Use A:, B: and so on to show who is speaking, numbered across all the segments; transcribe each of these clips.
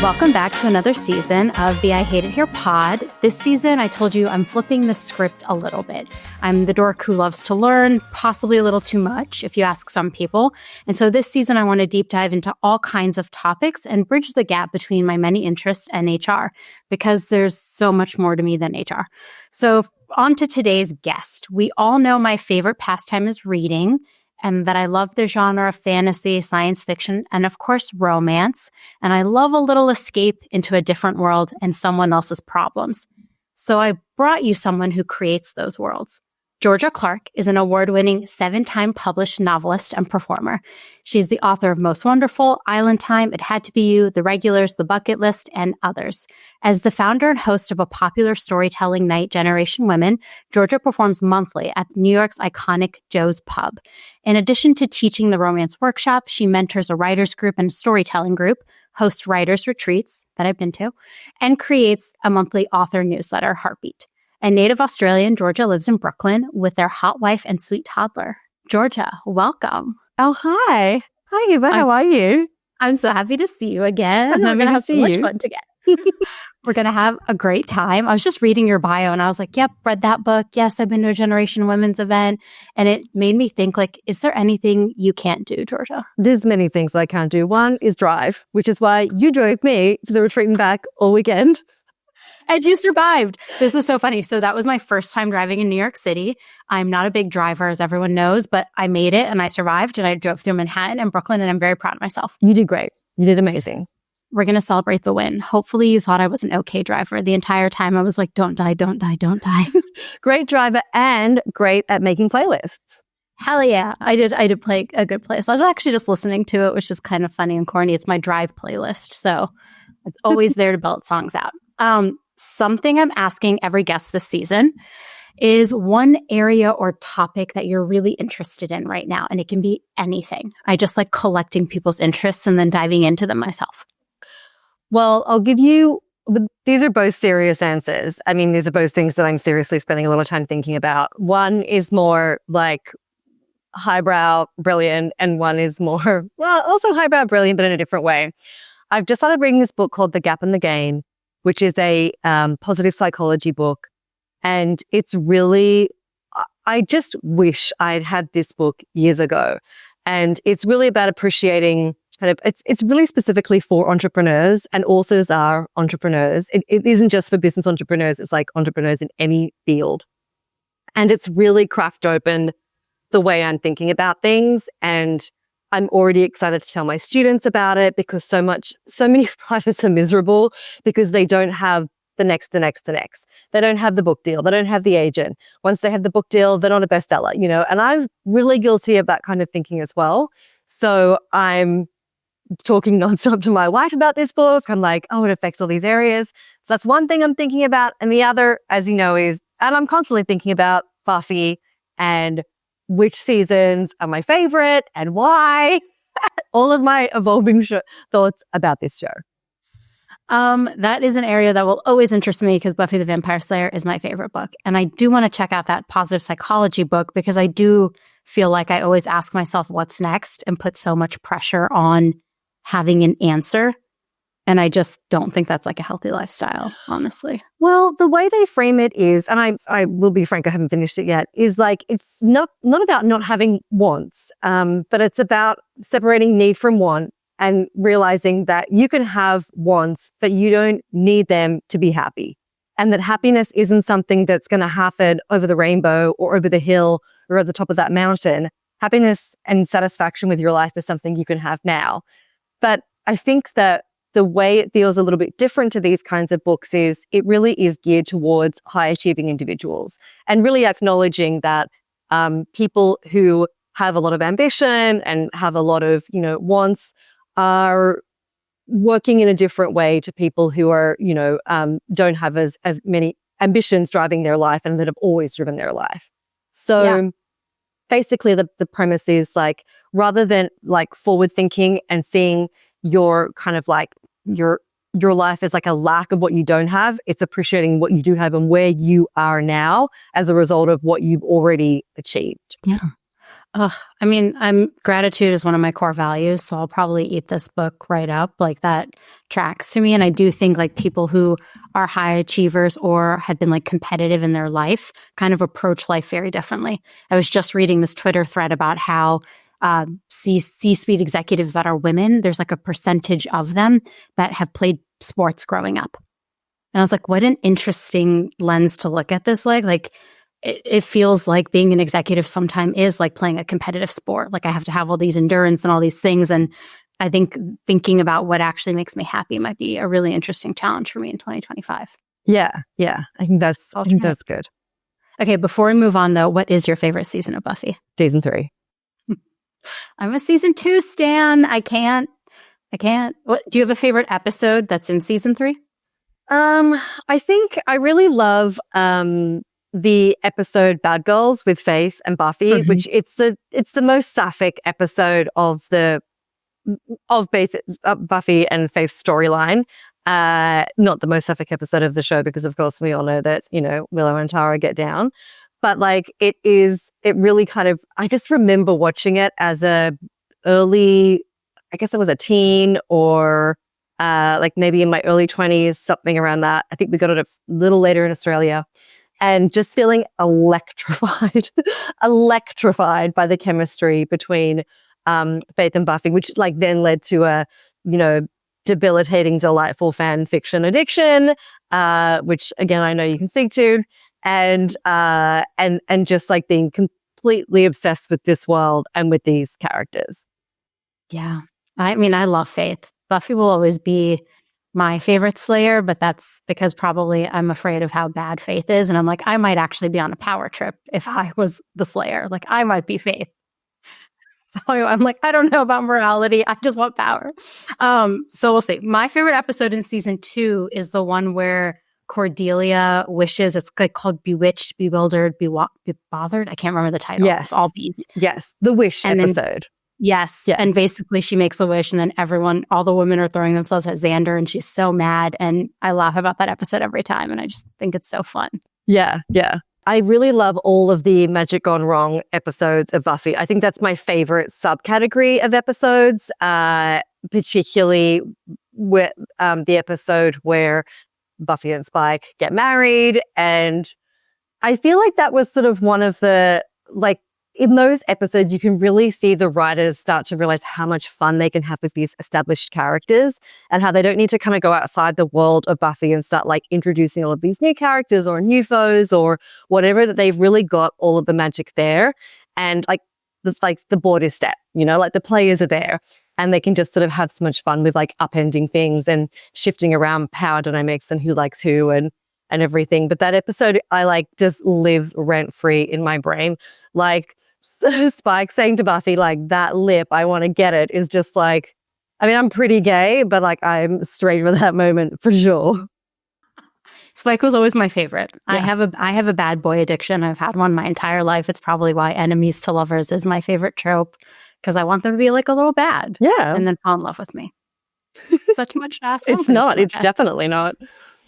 A: Welcome back to another season of the I Hate It Here pod. This season, I told you I'm flipping the script a little bit. I'm the dork who loves to learn, possibly a little too much, if you ask some people. And so this season, I want to deep dive into all kinds of topics and bridge the gap between my many interests and HR, because there's so much more to me than HR. So on to today's guest. We all know my favorite pastime is reading, and that I love the genre of fantasy, science fiction, and of course, romance. And I love a little escape into a different world and someone else's problems. So I brought you someone who creates those worlds. Georgia Clark is an award-winning 7-time published novelist and performer. She's the author of Most Wonderful, Island Time, It Had to Be You, The Regulars, The Bucket List, and others. As the founder and host of a popular storytelling night, Generation Women, Georgia performs monthly at New York's iconic Joe's Pub. In addition to teaching the romance workshop, she mentors a writers group and storytelling group, hosts writers retreats that I've been to, and creates a monthly author newsletter, Heartbeat. A native Australian, Georgia lives in Brooklyn with their hot wife and sweet toddler. Georgia, welcome.
B: Oh, hi. Hi, Eva. How are you?
A: I'm so happy to see you again. We're going to have so much fun together. We're going to have a great time. I was just reading your bio and I was like, yep, read that book. Yes, I've been to a Generation Women's event. And it made me think, like, is there anything you can't do, Georgia?
B: There's many things I can't do. One is drive, which is why you drove me to the retreat and back all weekend.
A: And you survived. This was so funny. So that was my first time driving in New York City. I'm not a big driver, as everyone knows, but I made it and I survived and I drove through Manhattan and Brooklyn and I'm very proud of myself.
B: You did great. You did amazing.
A: We're going to celebrate the win. Hopefully you thought I was an okay driver. The entire time I was like, don't die, don't die, don't die.
B: Great driver and great at making playlists.
A: Hell yeah. I did play a good playlist. I was actually just listening to it, which is kind of funny and corny. It's my drive playlist. So it's always there to belt songs out. Something I'm asking every guest this season is one area or topic that you're really interested in right now. And it can be anything. I just like collecting people's interests and then diving into them myself.
B: Well, I'll give you, these are both serious answers. I mean, these are both things that I'm seriously spending a lot of time thinking about. One is more like highbrow, brilliant, and one is more, well, also highbrow, brilliant, but in a different way. I've just started reading this book called The Gap and the Gain, which is a positive psychology book. And it's really, I just wish I'd had this book years ago. And it's really about appreciating it's really specifically for entrepreneurs and authors are entrepreneurs. It isn't just for business entrepreneurs. It's like entrepreneurs in any field. And it's really cracked open the way I'm thinking about things. And I'm already excited to tell my students about it because so many writers are miserable because they don't have the next. They don't have the book deal. They don't have the agent. Once they have the book deal, they're not a bestseller, And I'm really guilty of that kind of thinking as well. So I'm talking nonstop to my wife about this book. I'm like, oh, it affects all these areas. So that's one thing I'm thinking about. And the other, as you know, and I'm constantly thinking about Buffy and which seasons are my favorite and why. All of my evolving thoughts about this show.
A: That is an area that will always interest me because Buffy the Vampire Slayer is my favorite book. And I do want to check out that positive psychology book because I do feel like I always ask myself what's next and put so much pressure on having an answer. And I just don't think that's like a healthy lifestyle, honestly.
B: Well, the way they frame it is, and I will be frank, I haven't finished it yet, is like it's not about not having wants, but it's about separating need from want and realizing that you can have wants, but you don't need them to be happy. And that happiness isn't something that's going to happen over the rainbow or over the hill or at the top of that mountain. Happiness and satisfaction with your life is something you can have now. But I think that the way it feels a little bit different to these kinds of books is it really is geared towards high achieving individuals and really acknowledging that people who have a lot of ambition and have a lot of, wants are working in a different way to people who are, don't have as many ambitions driving their life and that have always driven their life. So basically the premise is like, rather than like forward thinking and seeing your kind of like your life as like a lack of what you don't have, it's appreciating what you do have and where you are now as a result of what you've already achieved.
A: Yeah. Ugh, I mean, gratitude is one of my core values, so I'll probably eat this book right up. Like that tracks to me. And I do think like people who are high achievers or had been like competitive in their life kind of approach life very differently. I was just reading this Twitter thread about how C-suite executives that are women, there's like a percentage of them that have played sports growing up. And I was like, what an interesting lens to look at this. Like it feels like being an executive sometime is like playing a competitive sport. Like I have to have all these endurance and all these things. And I think thinking about what actually makes me happy might be a really interesting challenge for me in 2025.
B: Yeah. I think that's good.
A: Okay, before we move on though, what is your favorite season of Buffy?
B: Season 3.
A: I'm a season 2 stan. I can't. What, do you have a favorite episode that's in season 3?
B: I think I really love the episode Bad Girls with Faith and Buffy, which it's the most sapphic episode of Buffy and Faith's storyline. Not the most sapphic episode of the show because of course we all know that, Willow and Tara get down. But like it really kind of, I just remember watching it as I guess I was a teen or like maybe in my early 20s, something around that. I think we got it a little later in Australia. And just feeling electrified by the chemistry between Faith and Buffy, which like then led to a, debilitating, delightful fan fiction addiction, which again, I know you can speak to, and just like being completely obsessed with this world and with these characters.
A: Yeah. I mean, I love Faith. Buffy will always be my favorite Slayer, but that's because probably I'm afraid of how bad Faith is. And I'm like, I might actually be on a power trip if I was the Slayer. Like, I might be Faith. So I'm like, I don't know about morality. I just want power. So we'll see. My favorite episode in season 2 is the one where Cordelia wishes, it's like called Bewitched, Bewildered, Bothered. I can't remember the title.
B: Yes.
A: It's all B's.
B: Yes. The wish
A: and
B: episode.
A: Then, yes. And basically she makes a wish and then all the women are throwing themselves at Xander and she's so mad. And I laugh about that episode every time. And I just think it's so fun.
B: Yeah. I really love all of the Magic Gone Wrong episodes of Buffy. I think that's my favorite subcategory of episodes, particularly with the episode where Buffy and Spike get married. And I feel like that was sort of one of the, like, in those episodes, you can really see the writers start to realize how much fun they can have with these established characters and how they don't need to kind of go outside the world of Buffy and start like introducing all of these new characters or new foes or whatever, that they've really got all of the magic there. And like the board is set, like the players are there and they can just sort of have so much fun with like upending things and shifting around power dynamics and who likes who and everything. But that episode, I like just lives rent free in my brain. Like, Spike saying to Buffy, like, that lip, I want to get it, is just like, I mean, I'm pretty gay, but like, I'm straight for that moment for sure.
A: Spike was always my favorite.
B: Yeah.
A: I have a bad boy addiction. I've had one my entire life. It's probably why enemies to lovers is my favorite trope, because I want them to be like a little bad.
B: Yeah.
A: And then fall in love with me. Such much to ask.
B: It's not. It's definitely not.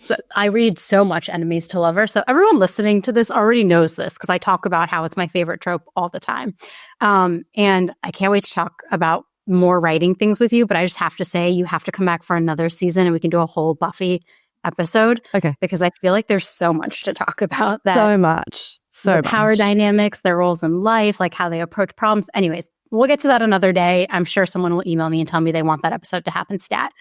A: So I read so much enemies to lovers. So everyone listening to this already knows this because I talk about how it's my favorite trope all the time. And I can't wait to talk about more writing things with you. But I just have to say, you have to come back for another season and we can do a whole Buffy episode.
B: Okay.
A: Because I feel like there's so much to talk about.
B: So much.
A: Power dynamics, their roles in life, like how they approach problems. Anyways, we'll get to that another day. I'm sure someone will email me and tell me they want that episode to happen stat.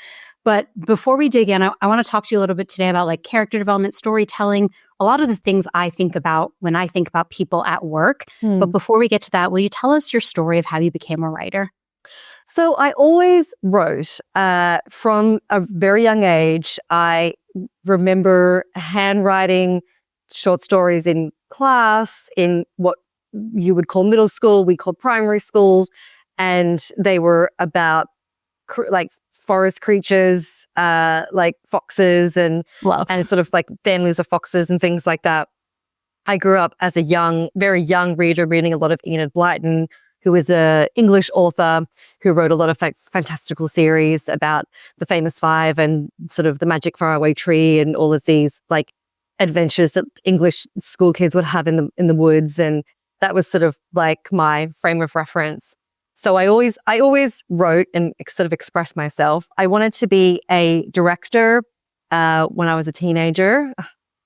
A: But before we dig in, I want to talk to you a little bit today about like character development, storytelling, a lot of the things I think about when I think about people at work. But before we get to that, will you tell us your story of how you became a writer?
B: So I always wrote from a very young age. I remember handwriting short stories in class in what you would call middle school, we called primary schools, and they were about like forest creatures, like foxes and sort of like families of foxes and things like that. I grew up as a very young reader, reading a lot of Enid Blyton, who is an English author who wrote a lot of fantastical series about the Famous Five and sort of the Magic Faraway Tree and all of these like adventures that English school kids would have in the woods. And that was sort of like my frame of reference. So I always wrote and sort of expressed myself. I wanted to be a director when I was a teenager.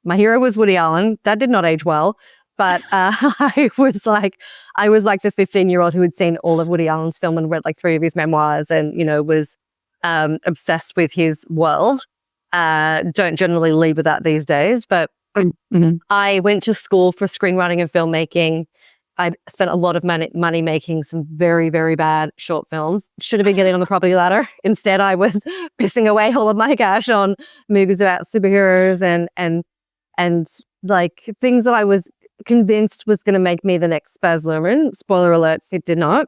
B: My hero was Woody Allen. That did not age well. But I was like the 15-year-old who had seen all of Woody Allen's film and read like 3 of his memoirs and, was obsessed with his world. Don't generally leave with that these days. But I went to school for screenwriting and filmmaking. I spent a lot of money making some very, very bad short films. Should have been getting on the property ladder. Instead, I was pissing away all of my cash on movies about superheroes and like things that I was convinced was going to make me the next Baz Luhrmann. Spoiler alert, it did not.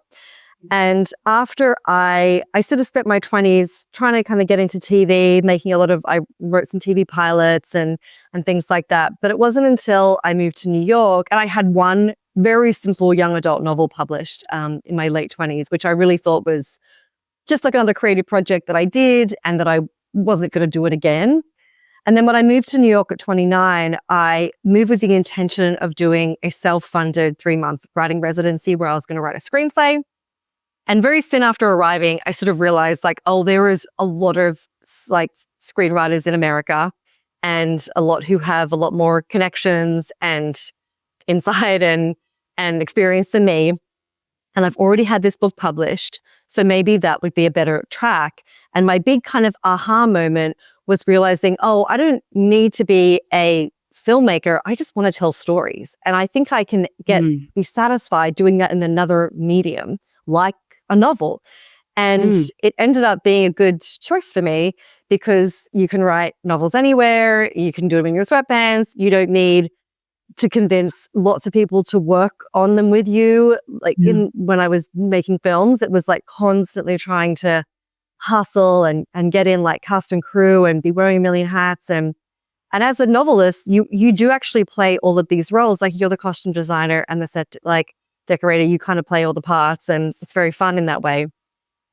B: And after I sort of spent my 20s trying to kind of get into TV, I wrote some TV pilots and things like that. But it wasn't until I moved to New York and I had one very simple young adult novel published in my late 20s, which I really thought was just like another creative project that I did and that I wasn't going to do it again. And then when I moved to New York at 29, I moved with the intention of doing a self-funded 3-month writing residency where I was going to write a screenplay. And very soon after arriving, I sort of realized like, oh, there is a lot of like screenwriters in America and a lot who have a lot more connections and insight and experience than me. And I've already had this book published. So maybe that would be a better track. And my big kind of aha moment was realizing, oh, I don't need to be a filmmaker. I just want to tell stories. And I think I can be satisfied doing that in another medium, like a novel. And it ended up being a good choice for me because you can write novels anywhere. You can do them in your sweatpants. You don't need to convince lots of people to work on them with you. Like when I was making films, it was like constantly trying to hustle and get in like cast and crew and be wearing a million hats. And as a novelist, you do actually play all of these roles. Like you're the costume designer and the set like decorator, you kind of play all the parts and it's very fun in that way.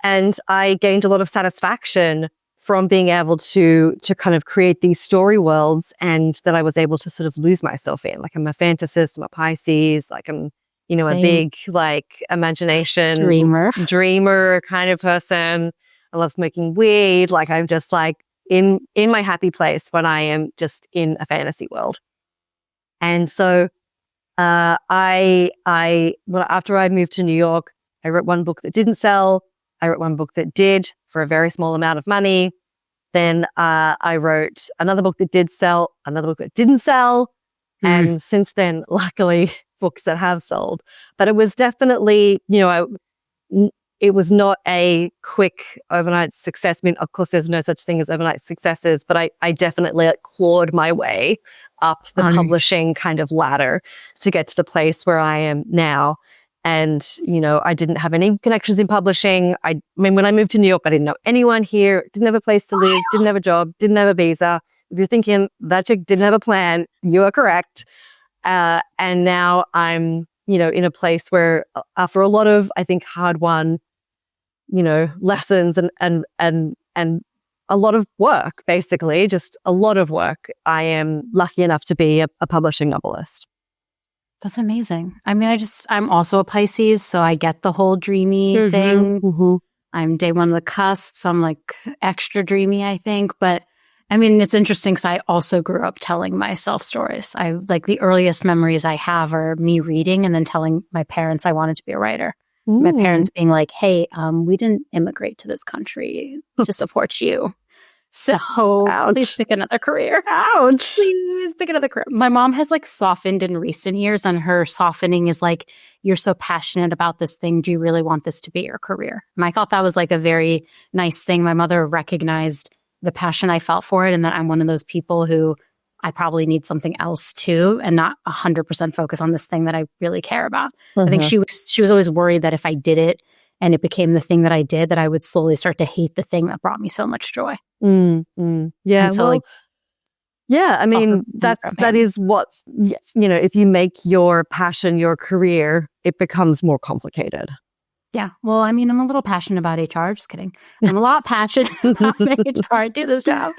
B: And I gained a lot of satisfaction from being able to kind of create these story worlds and that I was able to sort of lose myself in. Like I'm a fantasist, I'm a Pisces, like I'm, a big like imagination dreamer kind of person. I love smoking weed. Like I'm just like in my happy place when I am just in a fantasy world. And so after I moved to New York, I wrote one book that didn't sell. I wrote one book that did for a very small amount of money. Then I wrote another book that did sell, another book that didn't sell. And since then, luckily, books that have sold. But it was definitely, it was not a quick overnight success. I mean, of course, there's no such thing as overnight successes, but I definitely like clawed my way up the publishing kind of ladder to get to the place where I am now. And, I didn't have any connections in publishing. I mean, when I moved to New York, I didn't know anyone here, didn't have a place to live, didn't have a job, didn't have a visa. If you're thinking that chick didn't have a plan, you are correct. And now I'm, in a place where after a lot of, I think, hard-won, lessons and a lot of work, basically, just a lot of work, I am lucky enough to be a publishing novelist.
A: That's amazing. I mean, I'm also a Pisces, so I get the whole dreamy thing. I'm day one of the cusp, so I'm like extra dreamy, I think. But I mean, it's interesting because I also grew up telling myself stories. I like the earliest memories I have are me reading and then telling my parents I wanted to be a writer. My parents being like, hey, we didn't immigrate to this country to support you. So please pick another career.
B: Ouch.
A: Please pick another career. My mom has like softened in recent years, and her softening is like, you're so passionate about this thing. Do you really want this to be your career? And I thought that was like a very nice thing. My mother recognized the passion I felt for it and that I'm one of those people who I probably need something else too and not 100% focus on this thing that I really care about. I think she was always worried that if I did it and it became the thing that I did, that I would slowly start to hate the thing that brought me so much joy.
B: Yeah. So, I mean, that is what, if you make your passion your career, it becomes more complicated.
A: Yeah. Well, I mean, I'm a little passionate about HR. Just kidding. I'm a lot passionate about HR. I do this job.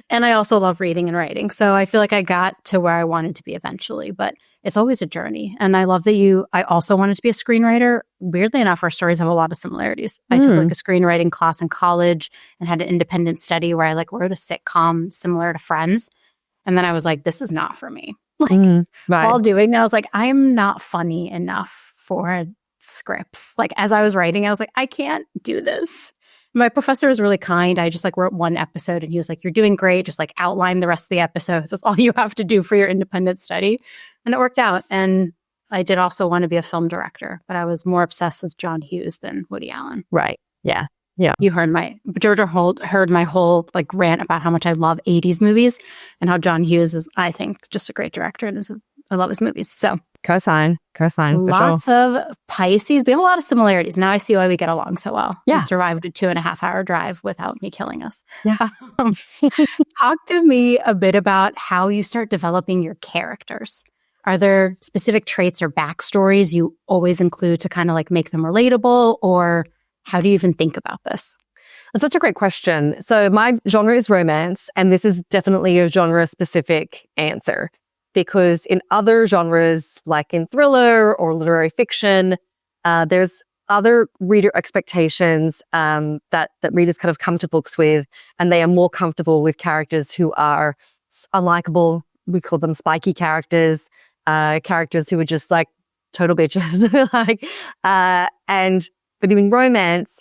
A: And I also love reading and writing. So I feel like I got to where I wanted to be eventually, but it's always a journey. And I love that I also wanted to be a screenwriter. Weirdly enough, our stories have a lot of similarities. I took like a screenwriting class in college and had an independent study where I like wrote a sitcom similar to Friends. And then I was like, this is not for me. Like while doing that, I was like, I am not funny enough for scripts. Like as I was writing, I was like, I can't do this. My professor was really kind. I just like wrote one episode and he was like, you're doing great. Just like outline the rest of the episodes. That's all you have to do for your independent study. And it worked out. And I did also want to be a film director, but I was more obsessed with John Hughes than Woody Allen.
B: Right. Yeah. Yeah.
A: You heard heard my whole like rant about how much I love 80s movies and how John Hughes is, I think, just a great director and I love his movies. So
B: Cosign for
A: lots
B: sure.
A: of Pisces. We have a lot of similarities. Now I see why we get along so well.
B: Yeah.
A: You survived a 2.5-hour drive without me killing us.
B: Yeah.
A: Talk to me a bit about how you start developing your characters. Are there specific traits or backstories you always include to kind of like make them relatable, or how do you even think about this?
B: That's such a great question. So my genre is romance, and this is definitely a genre-specific answer. Because in other genres, like in thriller or literary fiction, there's other reader expectations that readers kind of come to books with, and they are more comfortable with characters who are unlikable. We call them spiky characters, characters who are just like total bitches. But in romance,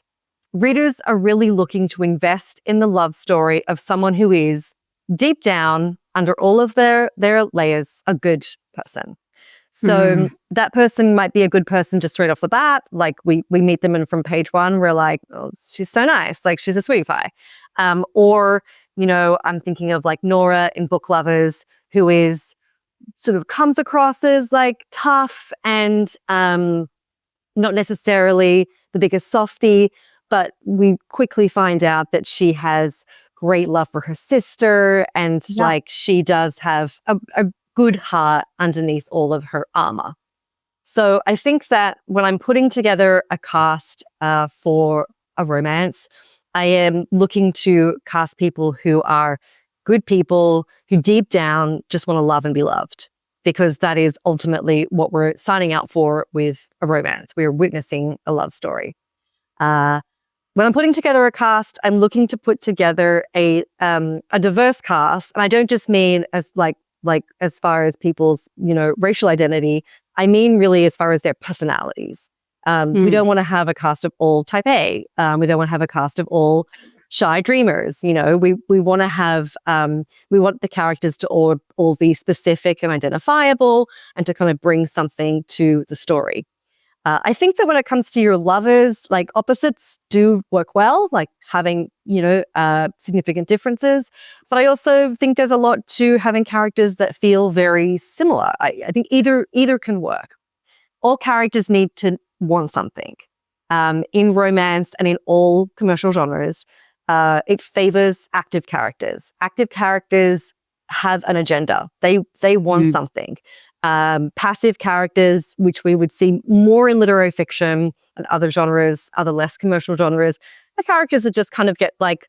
B: readers are really looking to invest in the love story of someone who is deep down, under all of their layers, a good person. So that person might be a good person just straight off the bat. Like we meet them and from page one, we're like, oh, she's so nice. Like she's a sweetie pie. Or, I'm thinking of like Nora in Book Lovers, who is sort of comes across as like tough and not necessarily the biggest softie, but we quickly find out that she has great love for her sister and like she does have a good heart underneath all of her armor. So I think that when I'm putting together a cast for a romance, I am looking to cast people who are good people who deep down just want to love and be loved, because that is ultimately what we're signing out for with a romance. We're witnessing a love story. When I'm putting together a cast, I'm looking to put together a diverse cast, and I don't just mean as like as far as people's racial identity. I mean really as far as their personalities. We don't want to have a cast of all type A. We don't want to have a cast of all shy dreamers. We want to have we want the characters to all be specific and identifiable, and to kind of bring something to the story. I think that when it comes to your lovers, like opposites do work well, like having, significant differences. But I also think there's a lot to having characters that feel very similar. I think either can work. All characters need to want something. In romance and in all commercial genres, it favors active characters. Active characters have an agenda. They want something. Passive characters, which we would see more in literary fiction and other genres, other less commercial genres, the characters that just kind of get like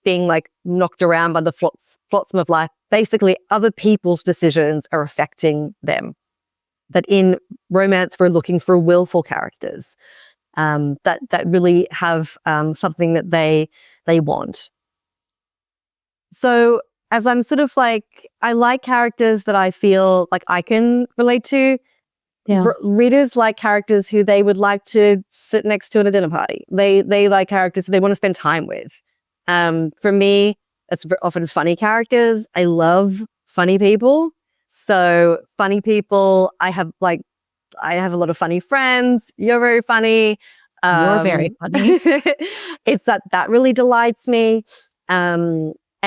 B: being like knocked around by the flotsam of life. Basically, other people's decisions are affecting them. But in romance, we're looking for willful characters that really have something that they want. So as I'm sort of like, I like characters that I feel like I can relate to. Yeah. Readers like characters who they would like to sit next to at a dinner party. They like characters that they want to spend time with. For me, it's often funny characters. I love funny people. So funny people, I have a lot of funny friends. You're very funny.
A: You're very funny.
B: It's that really delights me.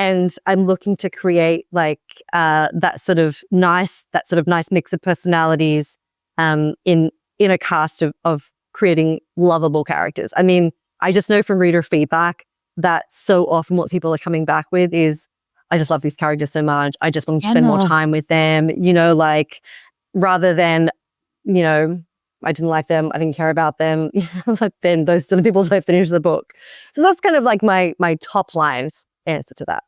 B: And I'm looking to create like that sort of nice mix of personalities in a cast of creating lovable characters. I mean, I just know from reader feedback that so often what people are coming back with is, I just love these characters so much. I just want to spend more time with them, like rather than, I didn't like them, I didn't care about them. Like then those are the people who finish the book. So that's kind of like my top line answer to that.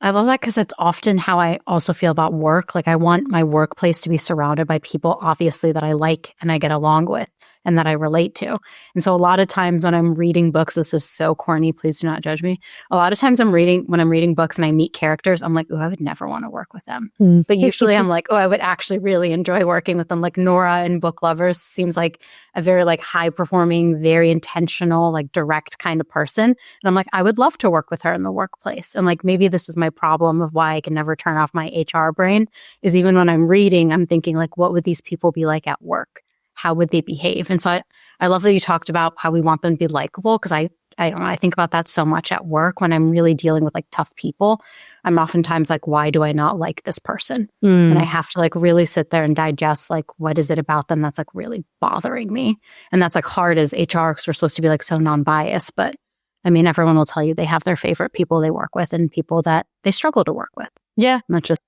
A: I love that because it's often how I also feel about work. Like I want my workplace to be surrounded by people, obviously, that I like and I get along with and that I relate to. And so a lot of times when I'm reading books, this is so corny, please do not judge me. A lot of times when I'm reading books and I meet characters, I'm like, oh, I would never want to work with them. But usually I'm like, oh, I would actually really enjoy working with them. Like Nora in Book Lovers seems like a very like high performing, very intentional, like direct kind of person. And I'm like, I would love to work with her in the workplace. And like, maybe this is my problem of why I can never turn off my HR brain is even when I'm reading, I'm thinking like, what would these people be like at work? How would they behave? And so I love that you talked about how we want them to be likable because I don't know, I think about that so much at work when I'm really dealing with like tough people. I'm oftentimes like, why do I not like this person? And I have to like really sit there and digest like, what is it about them that's like really bothering me? And that's like hard as HR because we're supposed to be like so non-biased. But I mean, everyone will tell you they have their favorite people they work with and people that they struggle to work with.
B: Yeah.
A: Not just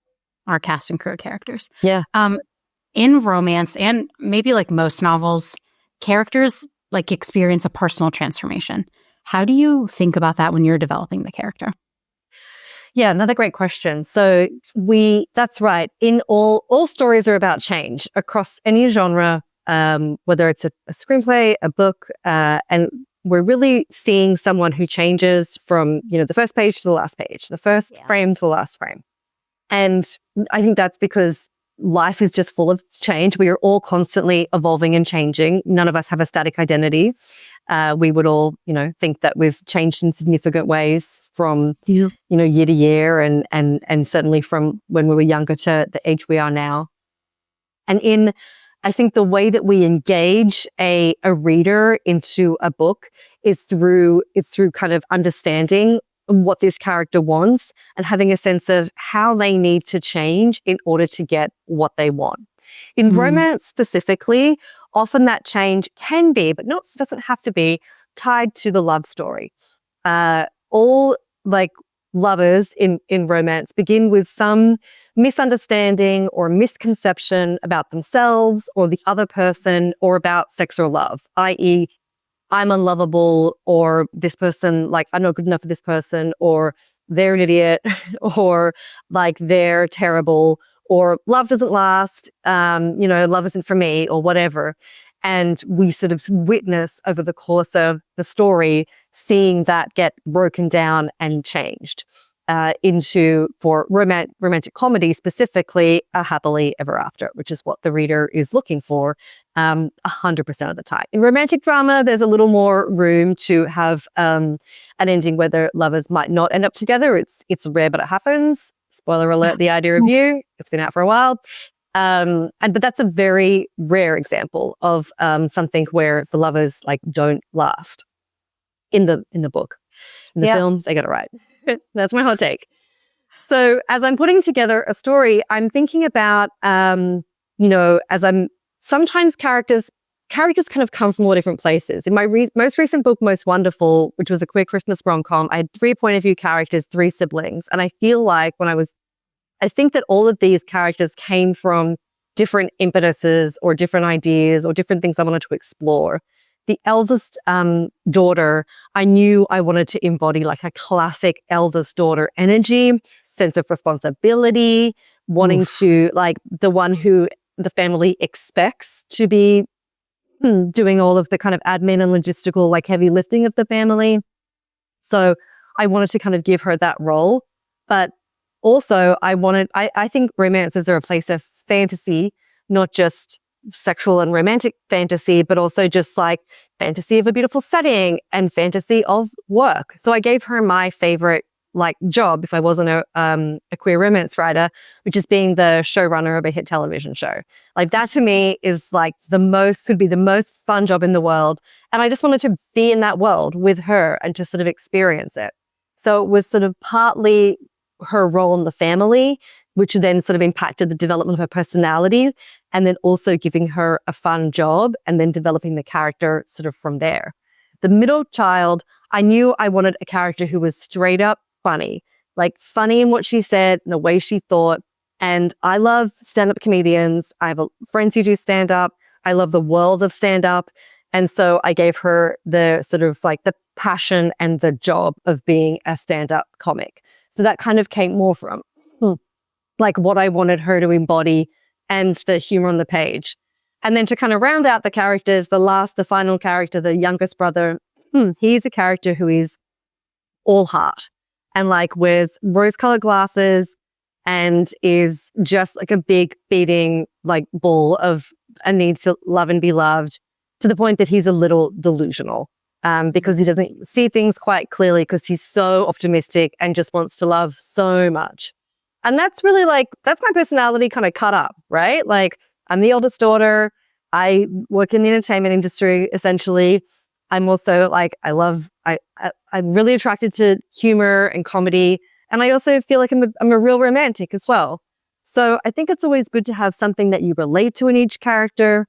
A: our cast and crew characters.
B: Yeah.
A: In romance and maybe like most novels, characters like experience a personal transformation. How do you think about that when you're developing the character?
B: Yeah, another great question. So that's right. In all stories are about change across any genre, whether it's a screenplay, a book, and we're really seeing someone who changes from, the first page to the last page, the first frame to the last frame. And I think that's because life is just full of change. We are all constantly evolving and changing. None of us have a static identity. We would all, think that we've changed in significant ways from, year to year and certainly from when we were younger to the age we are now. And I think the way that we engage a reader into a book is through kind of understanding what this character wants and having a sense of how they need to change in order to get what they want. In romance specifically, often that change can be, but doesn't have to be, tied to the love story. All like lovers in romance begin with some misunderstanding or misconception about themselves or the other person or about sex or love, i.e., I'm unlovable, or this person, like, I'm not good enough for this person, or they're an idiot, or like they're terrible, or love doesn't last, love isn't for me, or whatever. And we sort of witness over the course of the story, seeing that get broken down and changed into, for romantic comedy specifically, a happily ever after, which is what the reader is looking for 100% of the time. In romantic drama, there's a little more room to have an ending where the lovers might not end up together. It's rare, but it happens. Spoiler alert, The Idea of You. It's been out for a while. But that's a very rare example of something where the lovers like don't last in the book. In the film, they got it right. That's my hot take. So as I'm putting together a story, I'm thinking about, sometimes characters kind of come from all different places. In my most recent book, Most Wonderful, which was a queer Christmas rom-com, I had 3 point of view characters, 3 siblings. And I feel like I think that all of these characters came from different impetuses or different ideas or different things I wanted to explore. The eldest daughter, I knew I wanted to embody like a classic eldest daughter energy, sense of responsibility, wanting to like the one who the family expects to be doing all of the kind of admin and logistical, like heavy lifting of the family. So I wanted to kind of give her that role. But also I think romances are a place of fantasy, not just sexual and romantic fantasy, but also just like fantasy of a beautiful setting and fantasy of work. So I gave her my favorite like job, if I wasn't a queer romance writer, which is being the showrunner of a hit television show. Like that to me is like could be the most fun job in the world. And I just wanted to be in that world with her and to sort of experience it. So it was sort of partly her role in the family, which then sort of impacted the development of her personality, and then also giving her a fun job and then developing the character sort of from there. The middle child, I knew I wanted a character who was straight up funny, like funny in what she said and the way she thought. And I love stand-up comedians. I have friends who do stand-up. I love the world of stand-up. And so I gave her the sort of like the passion and the job of being a stand-up comic. So that kind of came more from like what I wanted her to embody and the humor on the page. And then to kind of round out the characters, the final character, the youngest brother, he's a character who is all heart and like wears rose-colored glasses and is just like a big beating like ball of a need to love and be loved, to the point that he's a little delusional because he doesn't see things quite clearly because he's so optimistic and just wants to love so much. And that's really like, that's my personality kind of cut up, right? Like I'm the oldest daughter. I work in the entertainment industry, essentially. I'm also like, I'm really attracted to humor and comedy. And I also feel like I'm a real romantic as well. So I think it's always good to have something that you relate to in each character.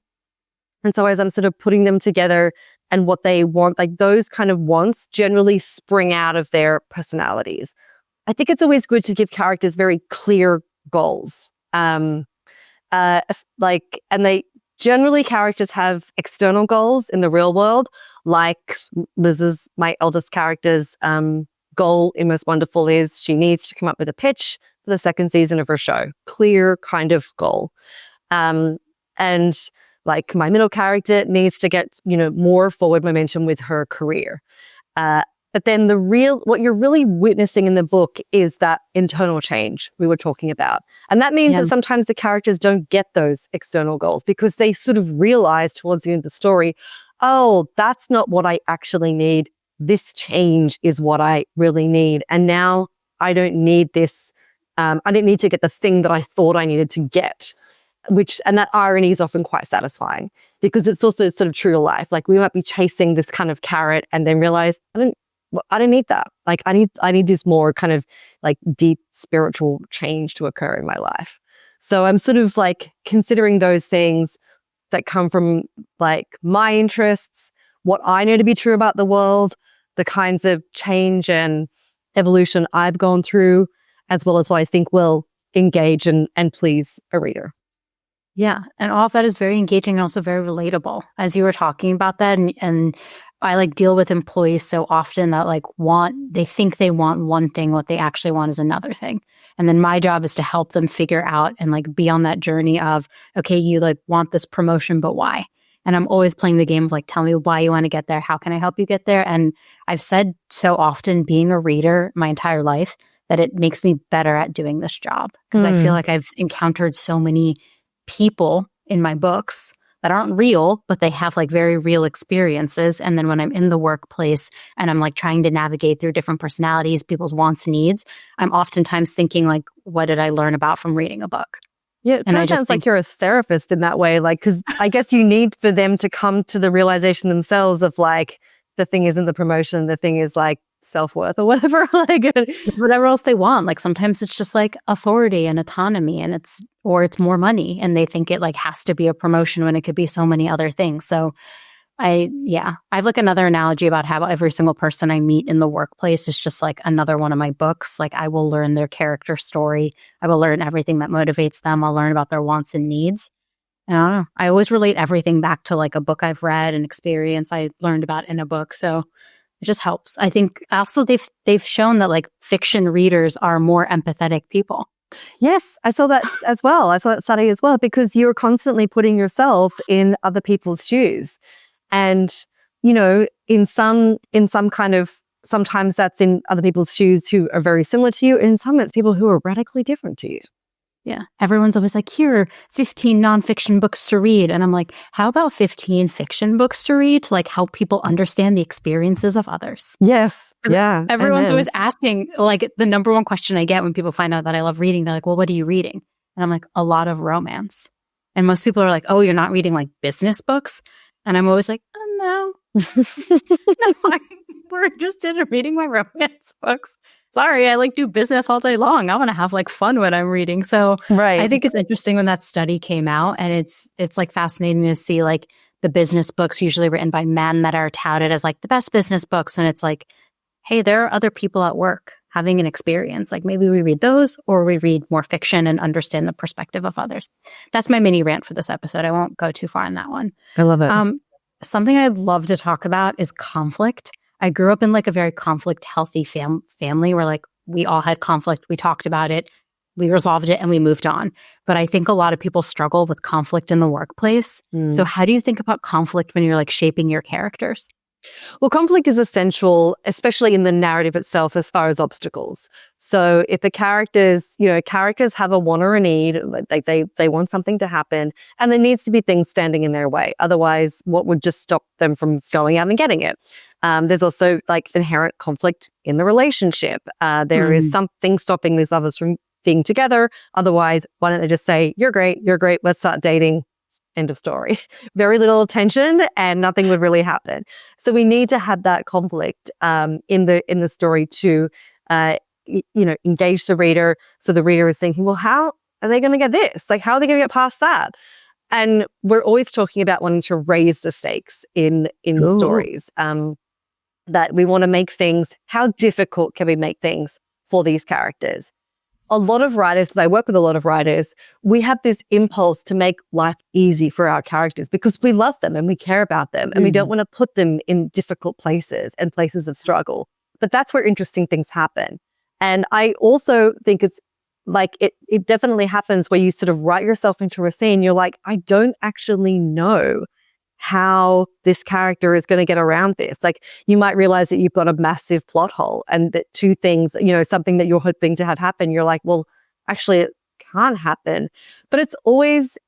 B: And so as I'm sort of putting them together and what they want, like those kind of wants generally spring out of their personalities. I think it's always good to give characters very clear goals. And generally characters have external goals in the real world, like Liz's, my eldest character's goal in Most Wonderful is she needs to come up with a pitch for the second season of her show. Clear kind of goal. And like my middle character needs to get, more forward momentum with her career. But then what you're really witnessing in the book is that internal change we were talking about. And that means that sometimes the characters don't get those external goals because they sort of realize towards the end of the story, oh, that's not what I actually need. This change is what I really need. And now I don't need this. I didn't need to get the thing that I thought I needed to get, and that irony is often quite satisfying because it's also sort of true to life. Like we might be chasing this kind of carrot and then realize, I don't need that. Like I need this more kind of like deep spiritual change to occur in my life. So I'm sort of like considering those things that come from like my interests, what I know to be true about the world, the kinds of change and evolution I've gone through, as well as what I think will engage and please a reader.
A: Yeah. And all of that is very engaging and also very relatable. As you were talking about that, and I like deal with employees so often that like they think they want one thing, what they actually want is another thing. And then my job is to help them figure out and like be on that journey of, okay, you like want this promotion, but why? And I'm always playing the game of like, tell me why you want to get there. How can I help you get there? And I've said so often being a reader my entire life that it makes me better at doing this job because I feel like I've encountered so many people in my books that aren't real, but they have like very real experiences. And then when I'm in the workplace and I'm like trying to navigate through different personalities, people's wants and needs, I'm oftentimes thinking like, what did I learn about from reading a book?
B: Yeah, it kind of sounds like you're a therapist in that way. Like, because I guess you need for them to come to the realization themselves of like, the thing isn't the promotion, the thing is like self-worth or whatever. Like
A: whatever else they want. Like sometimes it's just like authority and autonomy and it's more money and they think it like has to be a promotion when it could be so many other things. So I have like another analogy about how every single person I meet in the workplace is just like another one of my books. Like I will learn their character story. I will learn everything that motivates them. I'll learn about their wants and needs. And I don't know. I always relate everything back to like a book I've read, an experience I learned about in a book. So it just helps. I think also they've shown that like fiction readers are more empathetic people.
B: Yes, I saw that as well. I saw that study as well because you're constantly putting yourself in other people's shoes. And, in some kind of, sometimes that's in other people's shoes who are very similar to you. And some it's people who are radically different to you.
A: Yeah. Everyone's always like, here are 15 nonfiction books to read. And I'm like, how about 15 fiction books to read to like help people understand the experiences of others?
B: Yes. Yeah.
A: Everyone's always asking, like the number one question I get when people find out that I love reading, they're like, well, what are you reading? And I'm like, a lot of romance. And most people are like, oh, you're not reading like business books? And I'm always like, oh, no. No, I'm more interested in reading my romance books. Sorry, I like do business all day long. I want to have like fun when I'm reading. So I think it's interesting when that study came out and it's like fascinating to see like the business books usually written by men that are touted as like the best business books. And it's like, hey, there are other people at work having an experience. Like maybe we read those or we read more fiction and understand the perspective of others. That's my mini rant for this episode. I won't go too far on that one.
B: I love it.
A: Something I'd love to talk about is conflict. I grew up in like a very conflict healthy family where like we all had conflict. We talked about it. We resolved it and we moved on. But I think a lot of people struggle with conflict in the workplace. So how do you think about conflict when you're like shaping your characters?
B: Well, conflict is essential, especially in the narrative itself, as far as obstacles. So if the characters have a want or a need, like they want something to happen, and there needs to be things standing in their way. Otherwise, what would just stop them from going out and getting it? There's also like inherent conflict in the relationship. There is something stopping these lovers from being together. Otherwise, why don't they just say, you're great, let's start dating. End of story. Very little attention and nothing would really happen. So we need to have that conflict in the story to engage the reader. So the reader is thinking, well, how are they going to get this? Like, how are they going to get past that? And we're always talking about wanting to raise the stakes in stories. That we want to make things, how difficult can we make things for these characters? A lot of writers, because I work with a lot of writers, we have this impulse to make life easy for our characters because we love them and we care about them and we don't want to put them in difficult places and places of struggle. But that's where interesting things happen. And I also think it's like it definitely happens where you sort of write yourself into a scene. You're like, I don't actually know how this character is going to get around this. Like, you might realize that you've got a massive plot hole and that two things, something that you're hoping to have happen, you're like, well, actually it can't happen. But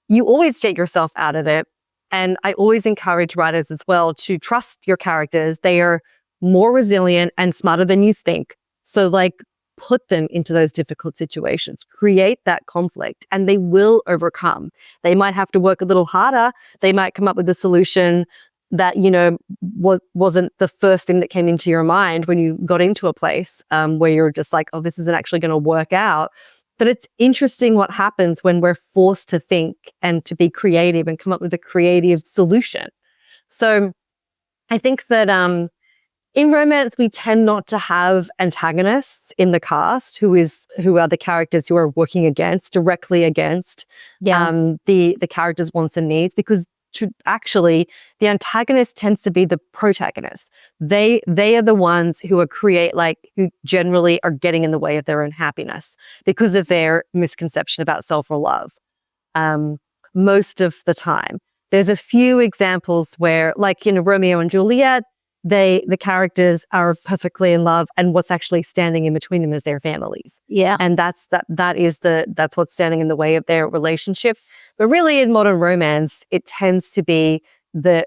B: you always get yourself out of it. And I always encourage writers as well to trust your characters. They are more resilient and smarter than you think. So like, put them into those difficult situations, create that conflict, and they will overcome. They might have to work a little harder. They might come up with a solution that, wasn't the first thing that came into your mind when you got into a place where you're just like, oh, this isn't actually going to work out. But it's interesting what happens when we're forced to think and to be creative and come up with a creative solution. So I think that in romance, we tend not to have antagonists in the cast who are the characters who are working directly against the characters' wants and needs, because actually the antagonist tends to be the protagonist. They are the ones who who generally are getting in the way of their own happiness because of their misconception about self or love. Most of the time, there's a few examples where, like in Romeo and Juliet, the characters are perfectly in love, and what's actually standing in between them is their families.
A: Yeah.
B: And that's what's standing in the way of their relationship. But really in modern romance, it tends to be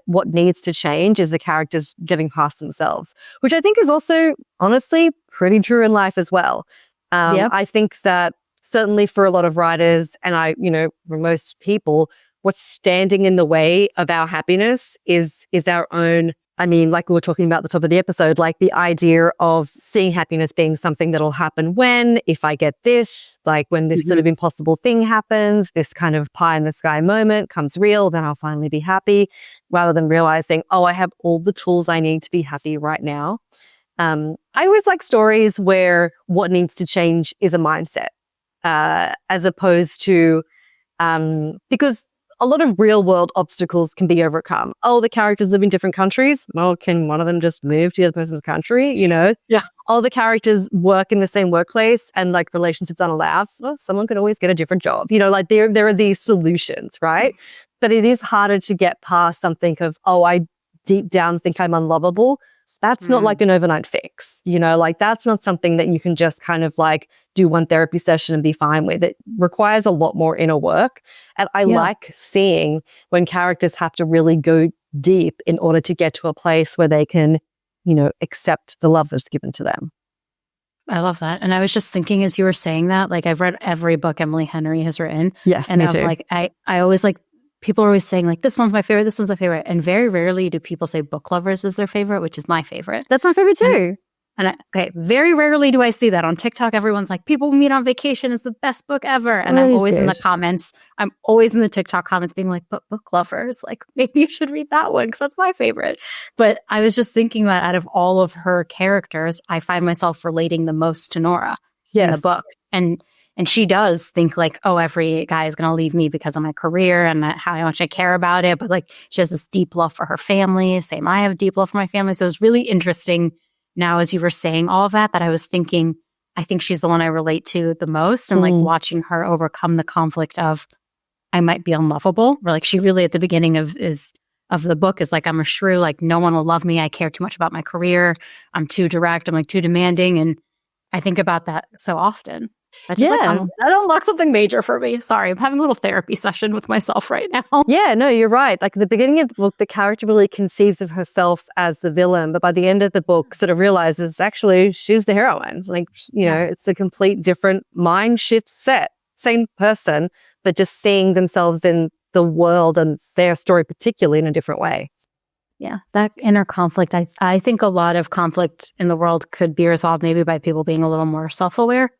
B: what needs to change is the characters getting past themselves, which I think is also honestly pretty true in life as well. I think that certainly for a lot of writers and for most people, what's standing in the way of our happiness is our own. I mean, like we were talking about at the top of the episode, like the idea of seeing happiness being something that'll happen if I get this, like when this sort of impossible thing happens, this kind of pie in the sky moment comes real, then I'll finally be happy, rather than realizing, oh, I have all the tools I need to be happy right now. I always like stories where what needs to change is a mindset, as opposed to, because a lot of real world obstacles can be overcome. Oh, the characters live in different countries. Well, can one of them just move to the other person's country? Yeah. All the characters work in the same workplace and like relationships aren't allowed. Well, someone could always get a different job. Like there are these solutions, right? But it is harder to get past something of, oh, I deep down think I'm unlovable. That's not like an overnight fix, like that's not something that you can just kind of like do one therapy session and be fine with. It requires a lot more inner work. And I like seeing when characters have to really go deep in order to get to a place where they can, accept the love that's given to them.
A: I love that. And I was just thinking as you were saying that, like I've read every book Emily Henry has written.
B: Yes,
A: and
B: me too.
A: Like, I always like, people are always saying like, this one's my favorite, this one's my favorite. And very rarely do people say Book Lovers is their favorite, which is my favorite.
B: That's my favorite too.
A: Very rarely do I see that on TikTok. Everyone's like, People Meet on Vacation is the best book ever. And I'm always in the comments. I'm always in the TikTok comments being like, but Book Lovers, like maybe you should read that one because that's my favorite. But I was just thinking that out of all of her characters, I find myself relating the most to Nora in the book. And she does think like, oh, every guy is going to leave me because of my career and how much I care about it. But like, she has this deep love for her family. Same, I have deep love for my family. So it was really interesting now as you were saying all of that I was thinking, I think she's the one I relate to the most. And like watching her overcome the conflict of, I might be unlovable. Or like she really at the beginning of the book is like, I'm a shrew. Like no one will love me. I care too much about my career. I'm too direct. I'm like too demanding. And I think about that so often. I just like, that unlocked something major for me. Sorry, I'm having a little therapy session with myself right now.
B: Yeah, no, you're right. Like at the beginning of the book, the character really conceives of herself as the villain, but by the end of the book sort of realizes actually she's the heroine. Like, you know, it's a complete different mind shift set. Same person, but just seeing themselves in the world and their story particularly in a different way.
A: Yeah, that inner conflict. I think a lot of conflict in the world could be resolved maybe by people being a little more self-aware,